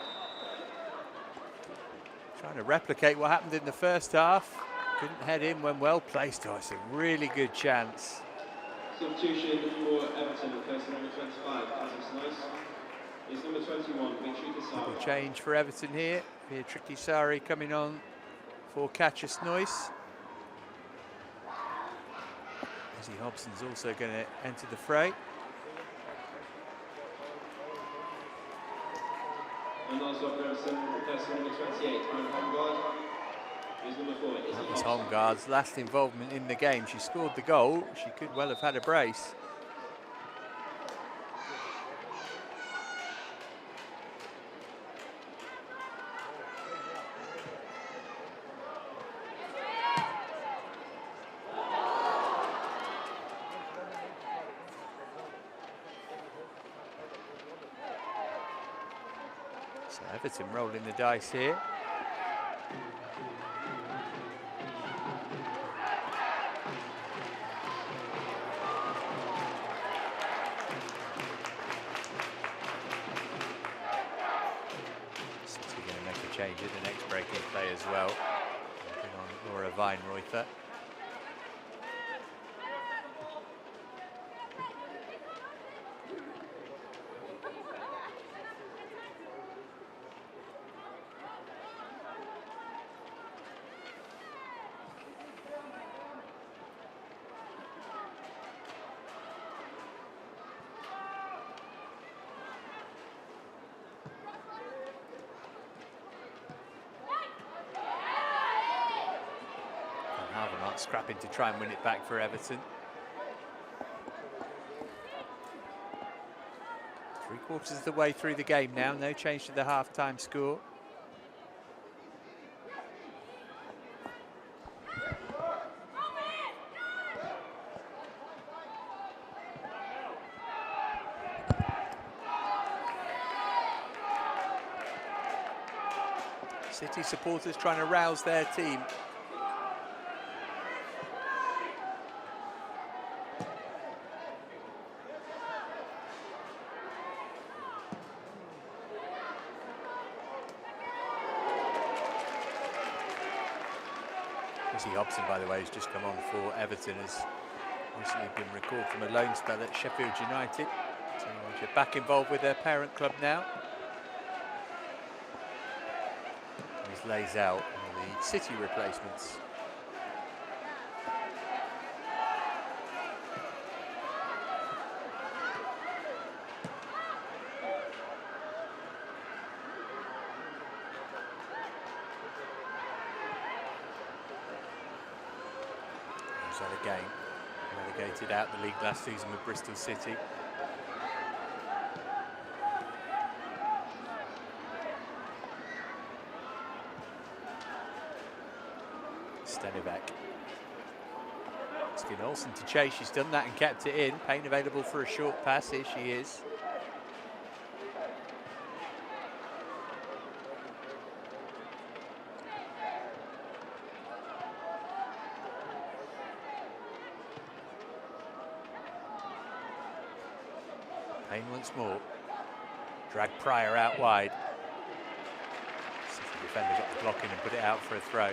trying to replicate what happened in the first half. Couldn't head in when well placed. Oh, it's a really good chance. Substitution for Everton, replacing number 25, Snoyce. Is number 21, Double change for Everton here. Beatrice Sari coming on for Katja Snoyce. Izzy Hobson's also going to enter the fray. And also for Everton, replacing number 28, Holmgaard. Is number 4, Izzy That was Hobson. Holmgaard's last involvement in the game. She scored the goal. She could well have had a brace. So Everton rolling the dice here. City going to make a change in the next break in play as well. Bring on Laura Weinreuther. scrapping to try and win it back for Everton. 3/4 of the way through the game now, no change to the half-time score. City supporters trying to rouse their team. Hobson, by the way, has just come on for Everton, has recently been recalled from a loan spell at Sheffield United. So they're back involved with their parent club now. This lays out the City replacements. Again, relegated out the league last season with Bristol City. Stenivek. Skin Olsen to chase, she's done that and kept it in. Payne available for a short pass, here she is. Payne once more. Drag Pryor out wide. City defender got the block in and put it out for a throw.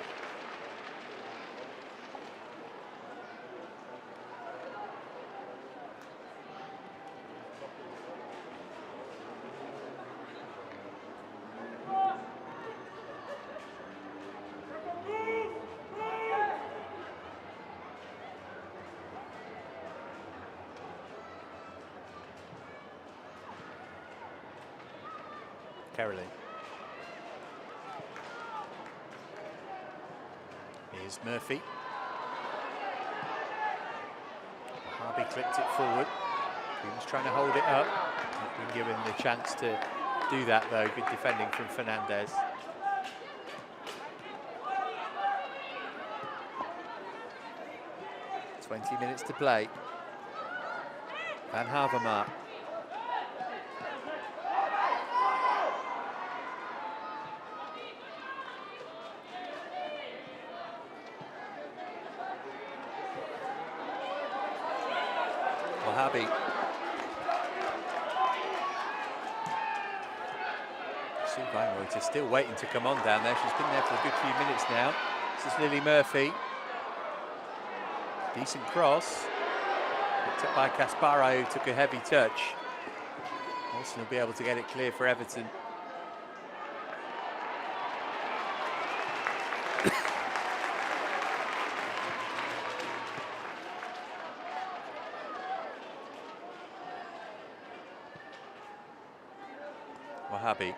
Caroline. Here's Murphy. Harvey clipped it forward. He was trying to hold it up. Not been given the chance to do that though. Good defending from Fernandez. "20 minutes to play. Van Havermaet. Wahhabi. Sue Weinreuter still waiting to come on down there. She's been there for a good few minutes now. This is Lily Murphy. Decent cross. Picked up by Caspara, who took a heavy touch. Olsen will be able to get it clear for Everton. Wahhabi.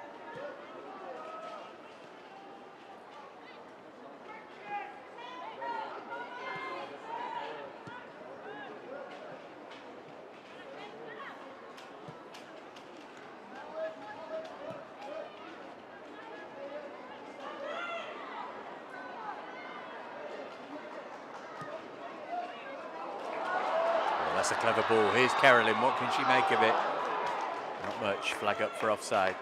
Well, that's a clever ball. Here's Caroline. What can she make of it? Not much. Flag up for offside.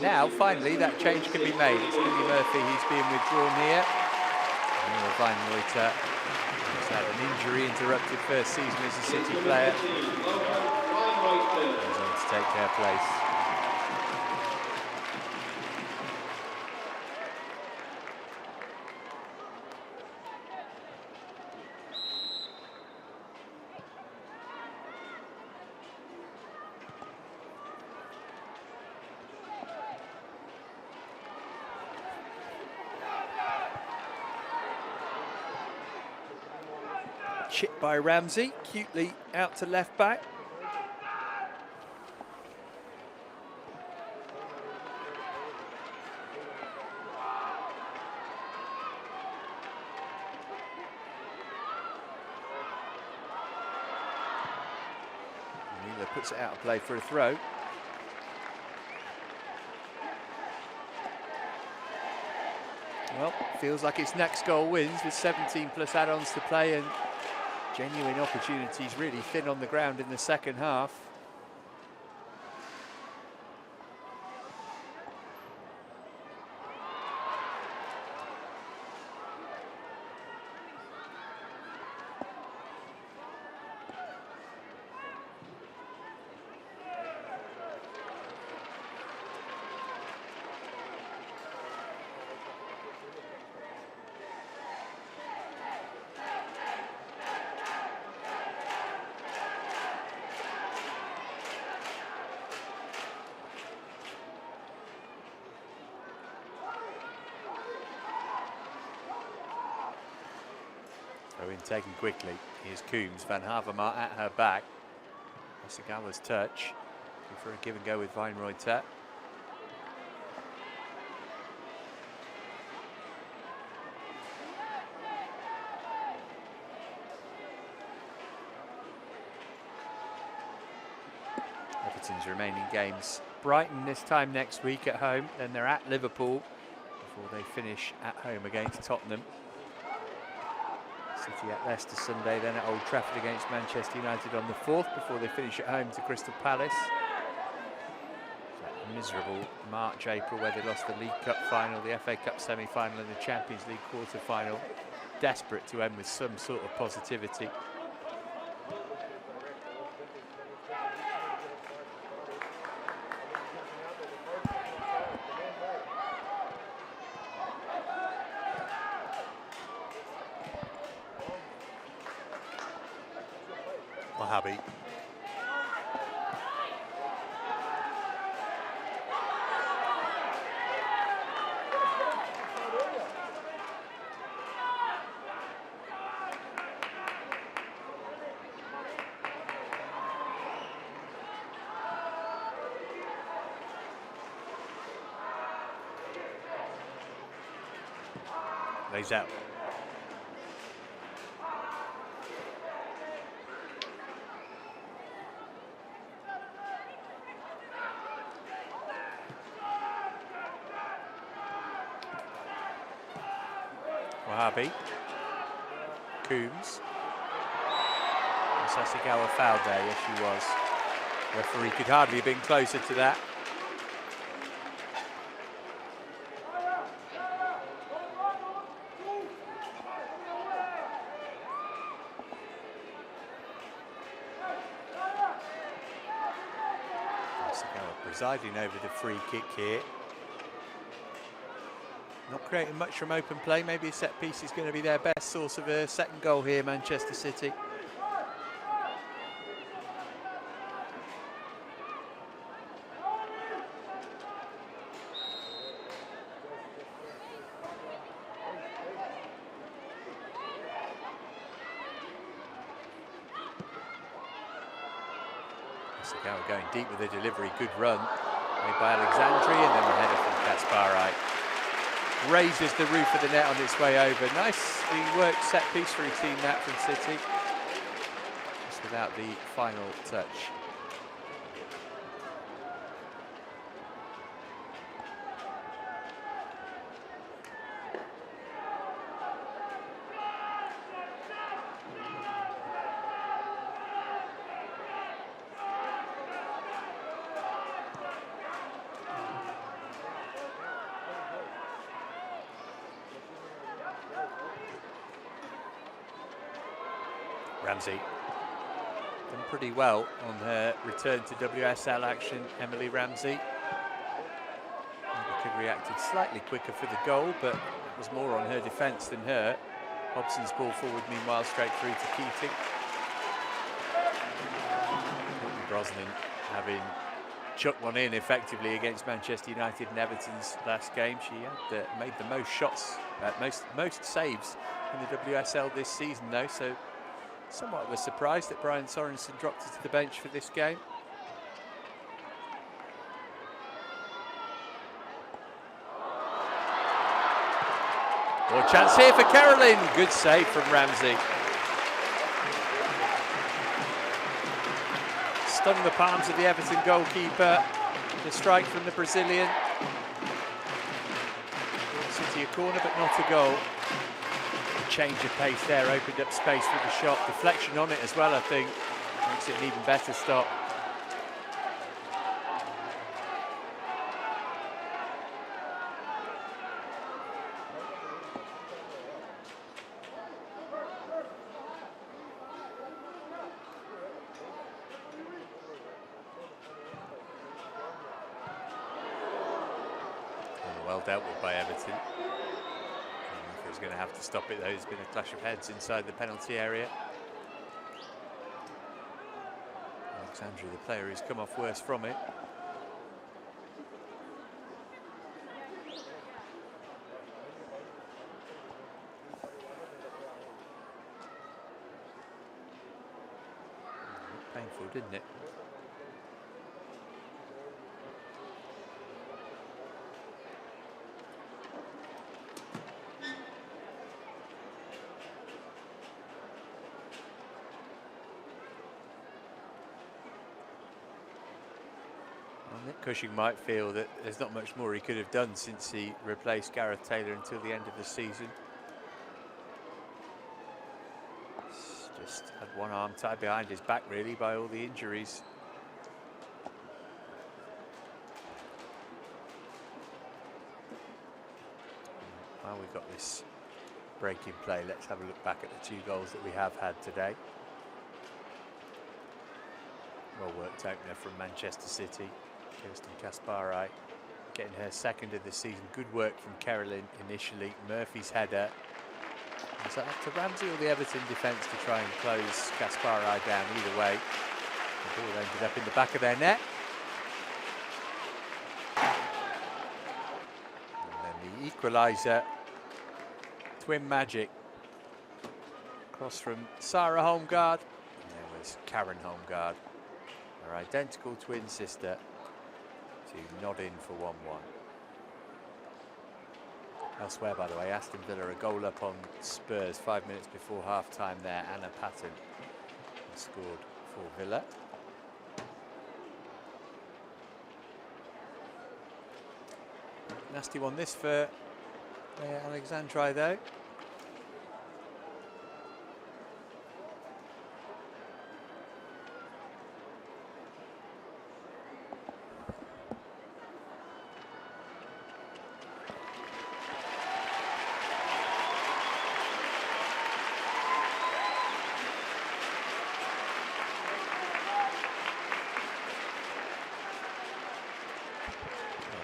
Now, finally, that change can be made. It's Lily Murphy who's being withdrawn here. And Weinreuter has had an injury, interrupted first season as a City player. Goes on to take her place. Chip by Ramsey, cutely out to left back. Chandler puts it out of play for a throw. Well, feels like its next goal wins with 17 plus add-ons to play and genuine opportunities really thin on the ground in the second half. Throw in taken quickly. Here's Coombs, Van Havermaet at her back. Asagawa's touch. Looking for a give and go with Weinreuter. Everton's remaining games. Brighton this time next week at home. Then they're at Liverpool before they finish at home against Tottenham. City at Leicester Sunday, then at Old Trafford against Manchester United on the 4th before they finish at home to Crystal Palace. That miserable March, April where they lost the League Cup final, the FA Cup semi-final and the Champions League quarter-final. Desperate to end with some sort of positivity. Wahabi. Lays out. Wahabi. Coombs. Asagawa fouled there, yes she was. Referee could hardly have been closer to that. Asagawa presiding over the free kick here. Not creating much from open play. Maybe a set piece is going to be their best source of a second goal here, Manchester City. Asagawa going deep with a delivery. Good run made by Alexandri, and then the header from Kasparaj. Raises the roof of the net on its way over. Nicely worked set piece routine that from City. Just without the final touch. Ramsey done pretty well on her return to WSL action, Emily Ramsey. Maybe could have reacted slightly quicker for the goal, but it was more on her defence than her. Hobson's ball forward, meanwhile, straight through to Keating. Brosnan having chucked one in effectively against Manchester United and Everton's last game. She had made the most shots, most saves in the WSL this season, though, so somewhat of a surprise that Brian Sorensen dropped her to the bench for this game. More chance here for Caroline. Good save from Ramsey. stung the palms of the Everton goalkeeper. The strike from the Brazilian. City a corner, but not a goal. Change of pace there, opened up space for the shot. Deflection on it as well, I think. Makes it an even better stop. Well dealt with by Everton. If he was going to have to stop it, though, there's been a clash of heads inside the penalty area. Alexandra, the player who's come off worse from it. Painful, didn't it? Nick Cushing might feel that there's not much more he could have done since he replaced Gareth Taylor until the end of the season. He's just had one arm tied behind his back, really, by all the injuries. While we've got this break in play, let's have a look back at the 2 goals that we have had today. Well worked opener from Manchester City. Kirsten Kasparai getting her 2nd of the season. Good work from Carolyn initially. Murphy's header. Is that up to Ramsey or the Everton defence to try and close Kasparai down? Either way, the ball ended up in the back of their net. And then the equaliser. Twin magic. Cross from Sarah Holmgard. And there was Karen Holmgard, her identical twin sister, to nod in for 1-1. Elsewhere, by the way, Aston Villa a goal up on Spurs 5 minutes before half-time there. Anna Patton scored for Villa. Nasty one this for Alexandra, though.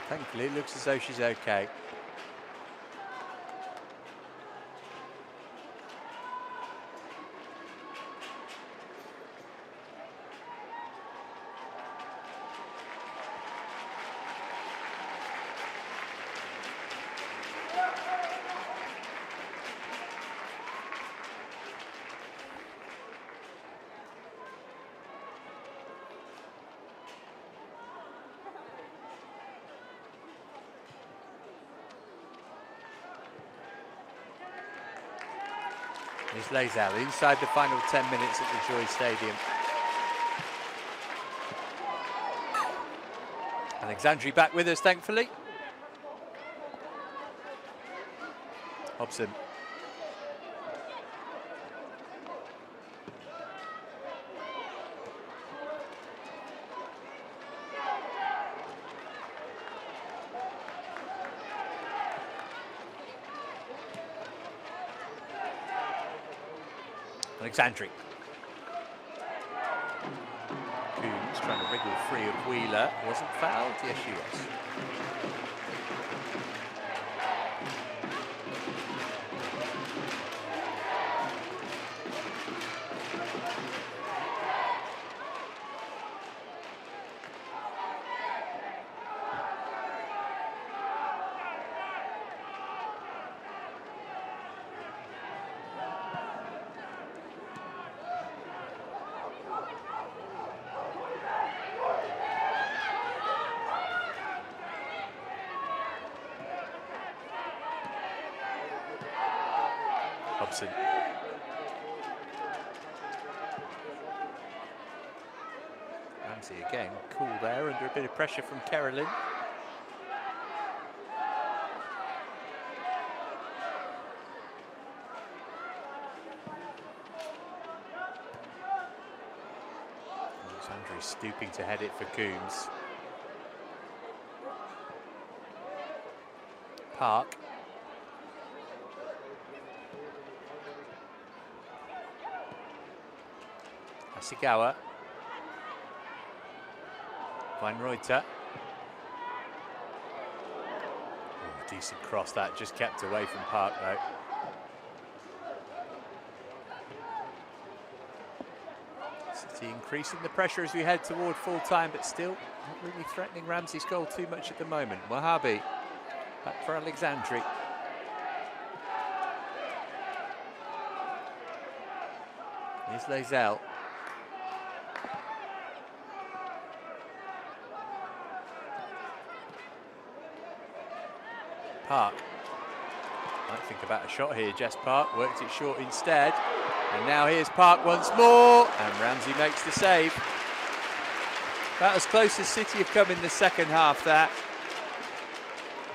Thankfully, it looks as though she's okay. Here's Lazal inside the final 10 minutes at the Joy Stadium. Alexandri back with us, thankfully. Hobson. Alexandri. Coombs trying to wriggle free of Wheeler. Wasn't fouled? Yes, she was. Hobson. Ramsey again, cool there under a bit of pressure from Carolyn. Alexandra is stooping to head it for Coombs. Park. Asigawa. Weinreuter. Oh, decent cross that, just kept away from Park though. City increasing the pressure as we head toward full time, but still not really threatening Ramsey's goal too much at the moment. Wahabi back for Alexandri. Here's Lazelle. Park. Might think about a shot here, Jess Park. Worked it short instead. And now here's Park once more. And Ramsey makes the save. About as close as City have come in the second half, that.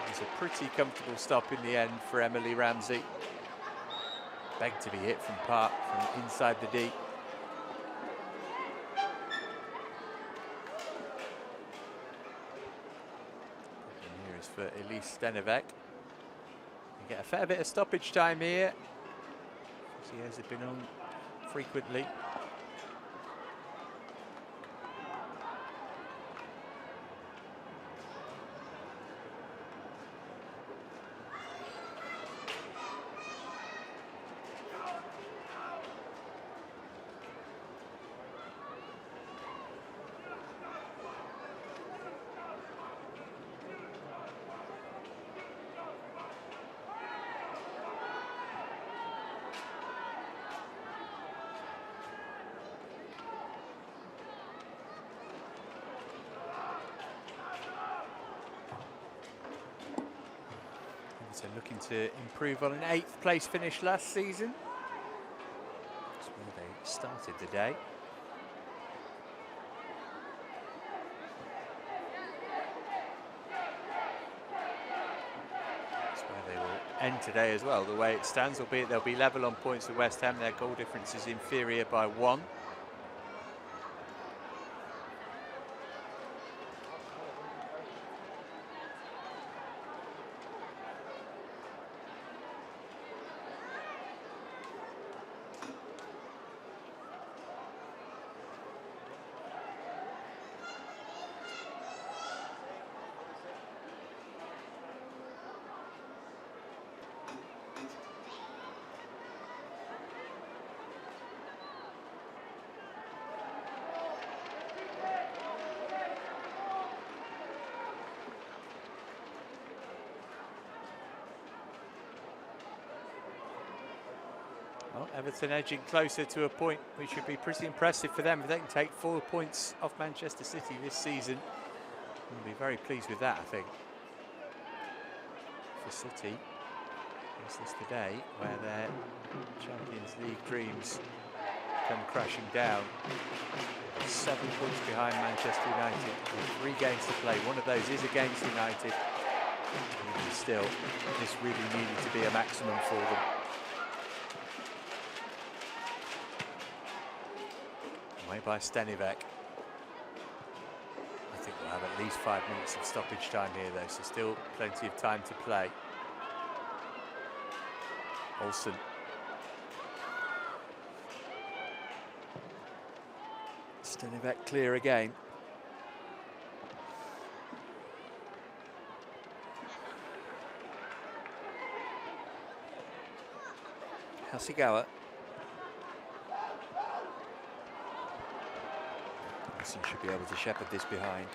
It was a pretty comfortable stop in the end for Emily Ramsey. Begged to be hit from Park from inside the D. And here is for Elise Stenevec. You get a fair bit of stoppage time here. She has been on frequently. So looking to improve on an 8th place finish last season. That's where they started the day. That's where they will end today as well, the way it stands, albeit they'll be level on points with West Ham. Their goal difference is inferior by 1. Well, Everton edging closer to a point which would be pretty impressive for them if they can take 4 points off Manchester City this season. We'll be very pleased with that, I think. For City, is this the day where their Champions League dreams come crashing down? 7 points behind Manchester United with 3 games to play. One of those is against United. Even still, this really needed to be a maximum for them. Away by Stenivec. I think we'll have at least 5 minutes of stoppage time here though, so still plenty of time to play. Olsen. Stenivec clear again. Hasigawa. Olsen should be able to shepherd this behind.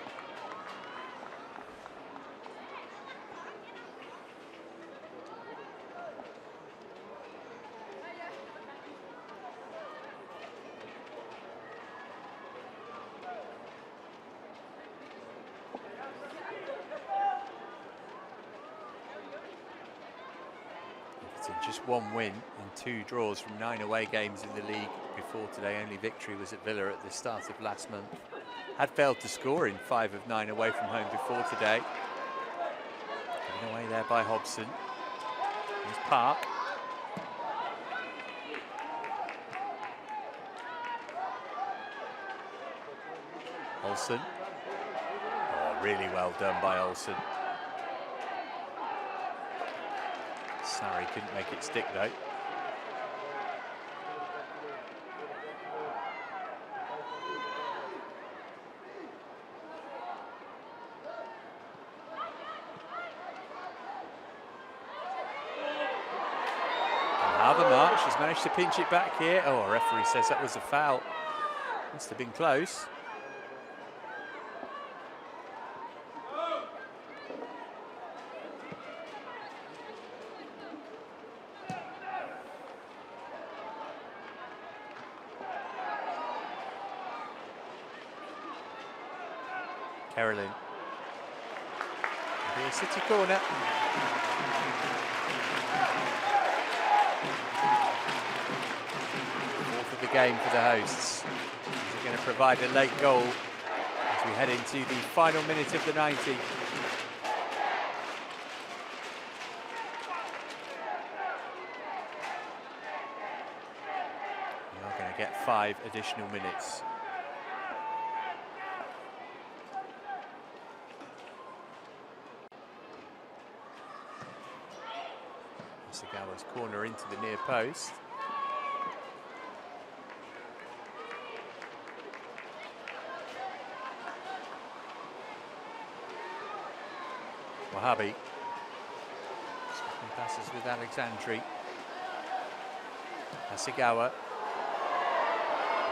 Just 1 win and 2 draws from 9 away games in the league before today. Only victory was at Villa at the start of last month. Had failed to score in 5 of 9 away from home before today. Given away there by Hobson. Here's Park. Olsen. Oh, really well done by Olsen. Sarri couldn't make it stick though. Havermark, she's managed to pinch it back here. Oh, a referee says that was a foul. Must have been close. Carolyn. It'll be a City corner. Fourth of the game for the hosts. They're going to provide a late goal as we head into the final minute of the 90. We are going to get 5 additional minutes. Sagawa's corner into the near post. Wahabi. Swapping passes with Alexandri. Hasegawa.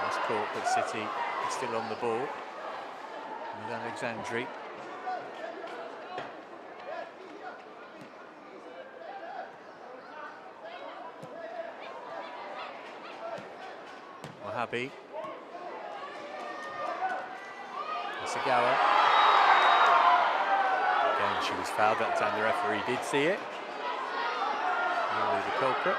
Nice caught, but City is still on the ball. With Alexandri. Wahabi. Hasegawa. Again, she was fouled that time. The referee did see it. Really the culprit.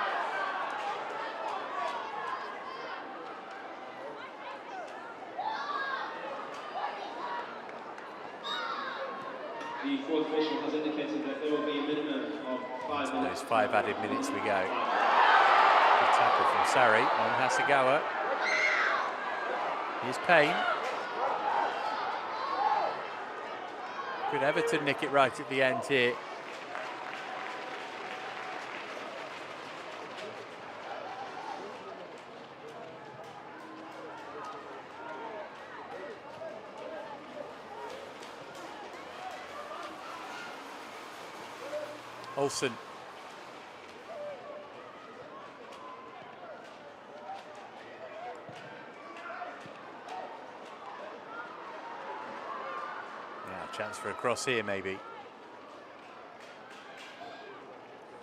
The fourth official has indicated that there will be a minimum of 5 minutes. Those 5 added minutes we go. Good tackle from Sarri on Hasegawa. Here's Payne. Could Everton nick it right at the end here? Olsen. Chance for a cross here, maybe.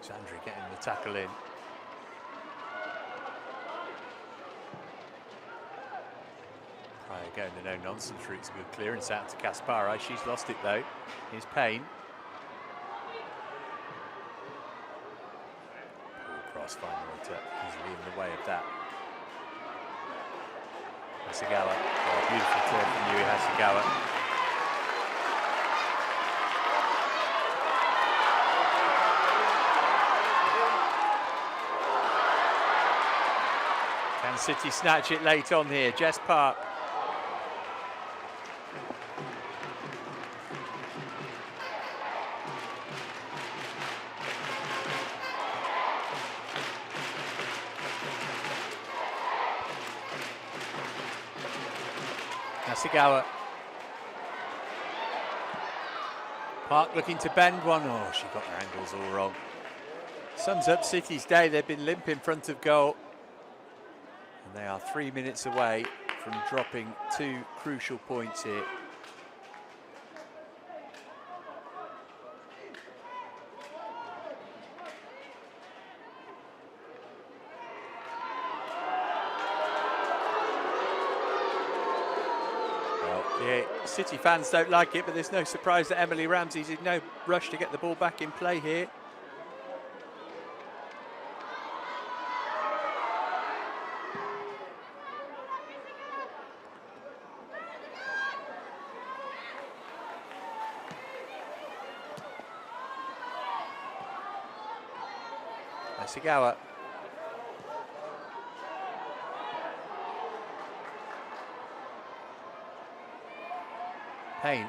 Alexandri getting the tackle in. Pryor going the no-nonsense route. It's a good clearance out to Kaspari. She's lost it, though. Here's Payne. Poor cross finally easily in the way of that. Hasegawa. Oh, beautiful turn from Yui Hasegawa. Can City snatch it late on here? Jess Park. Hasegawa. Park looking to bend one. Oh, she got her angles all wrong. Sums up City's day. They've been limp in front of goal. And they are 3 minutes away from dropping 2 crucial points here. Well, the City fans don't like it, but there's no surprise that Emily Ramsey's in no rush to get the ball back in play here. Hasegawa. Payne.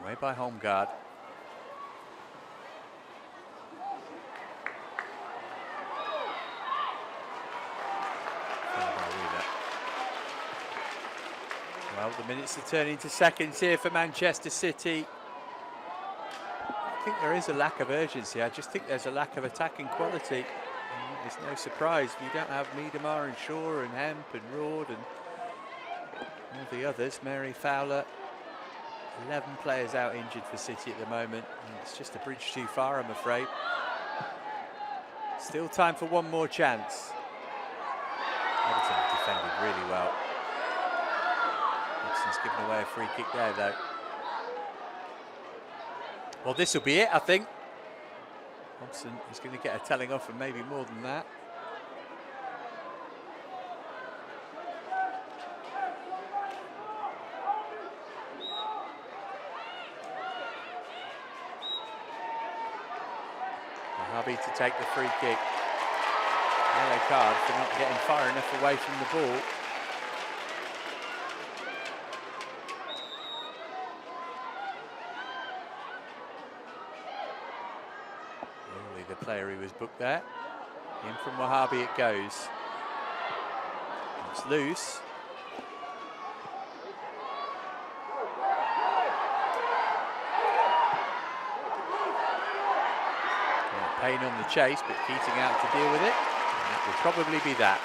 Away by Holmgaard. Well, the minutes are turning to seconds here for Manchester City. I think there is a lack of urgency. I just think there's a lack of attacking quality. It's no surprise if you don't have Miedemar and Shaw and Hemp and Roord and all the others. Mary Fowler. 11 players out injured for City at the moment. It's just a bridge too far, I'm afraid. Still time for one more chance. Everton have defended really well. Gibson's given away a free kick there, though. Well, this will be it, I think. Hobson is going to get a telling off and maybe more than that. Wahabi to take the free kick. Yellow card for not getting far enough away from the ball. Only the player who was booked there. In from Wahabi it goes. It's loose. Payne on the chase, but Keating out to deal with it. And it will probably be that.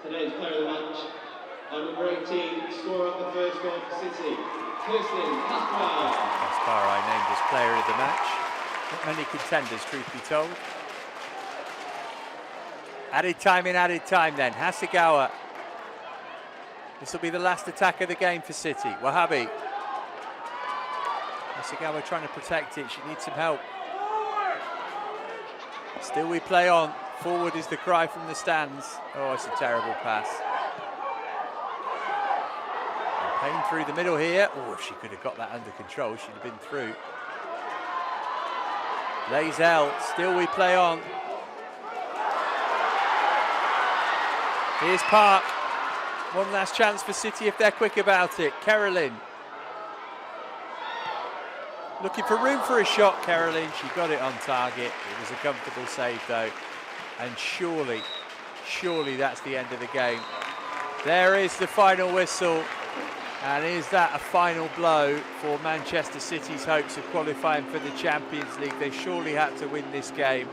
Today's player of the match, number 18, scorer of the first goal for City, Kirsten Kaspar. Kaspar named as player of the match. Not many contenders, truth be told. Added time in added time then. Hasegawa. This will be the last attack of the game for City. Wahabi. Hasegawa trying to protect it. She needs some help. Still we play on. Forward is the cry from the stands. Oh, it's a terrible pass. And Payne through the middle here. Oh, if she could have got that under control, she'd have been through. Lazell. Still we play on. Here's Park. One last chance for City if they're quick about it. Carolyn. Looking for room for a shot, Carolyn. She got it on target. It was a comfortable save, though. And surely that's the end of the game. There is the final whistle. And is that a final blow for Manchester City's hopes of qualifying for the Champions League? They surely had to win this game.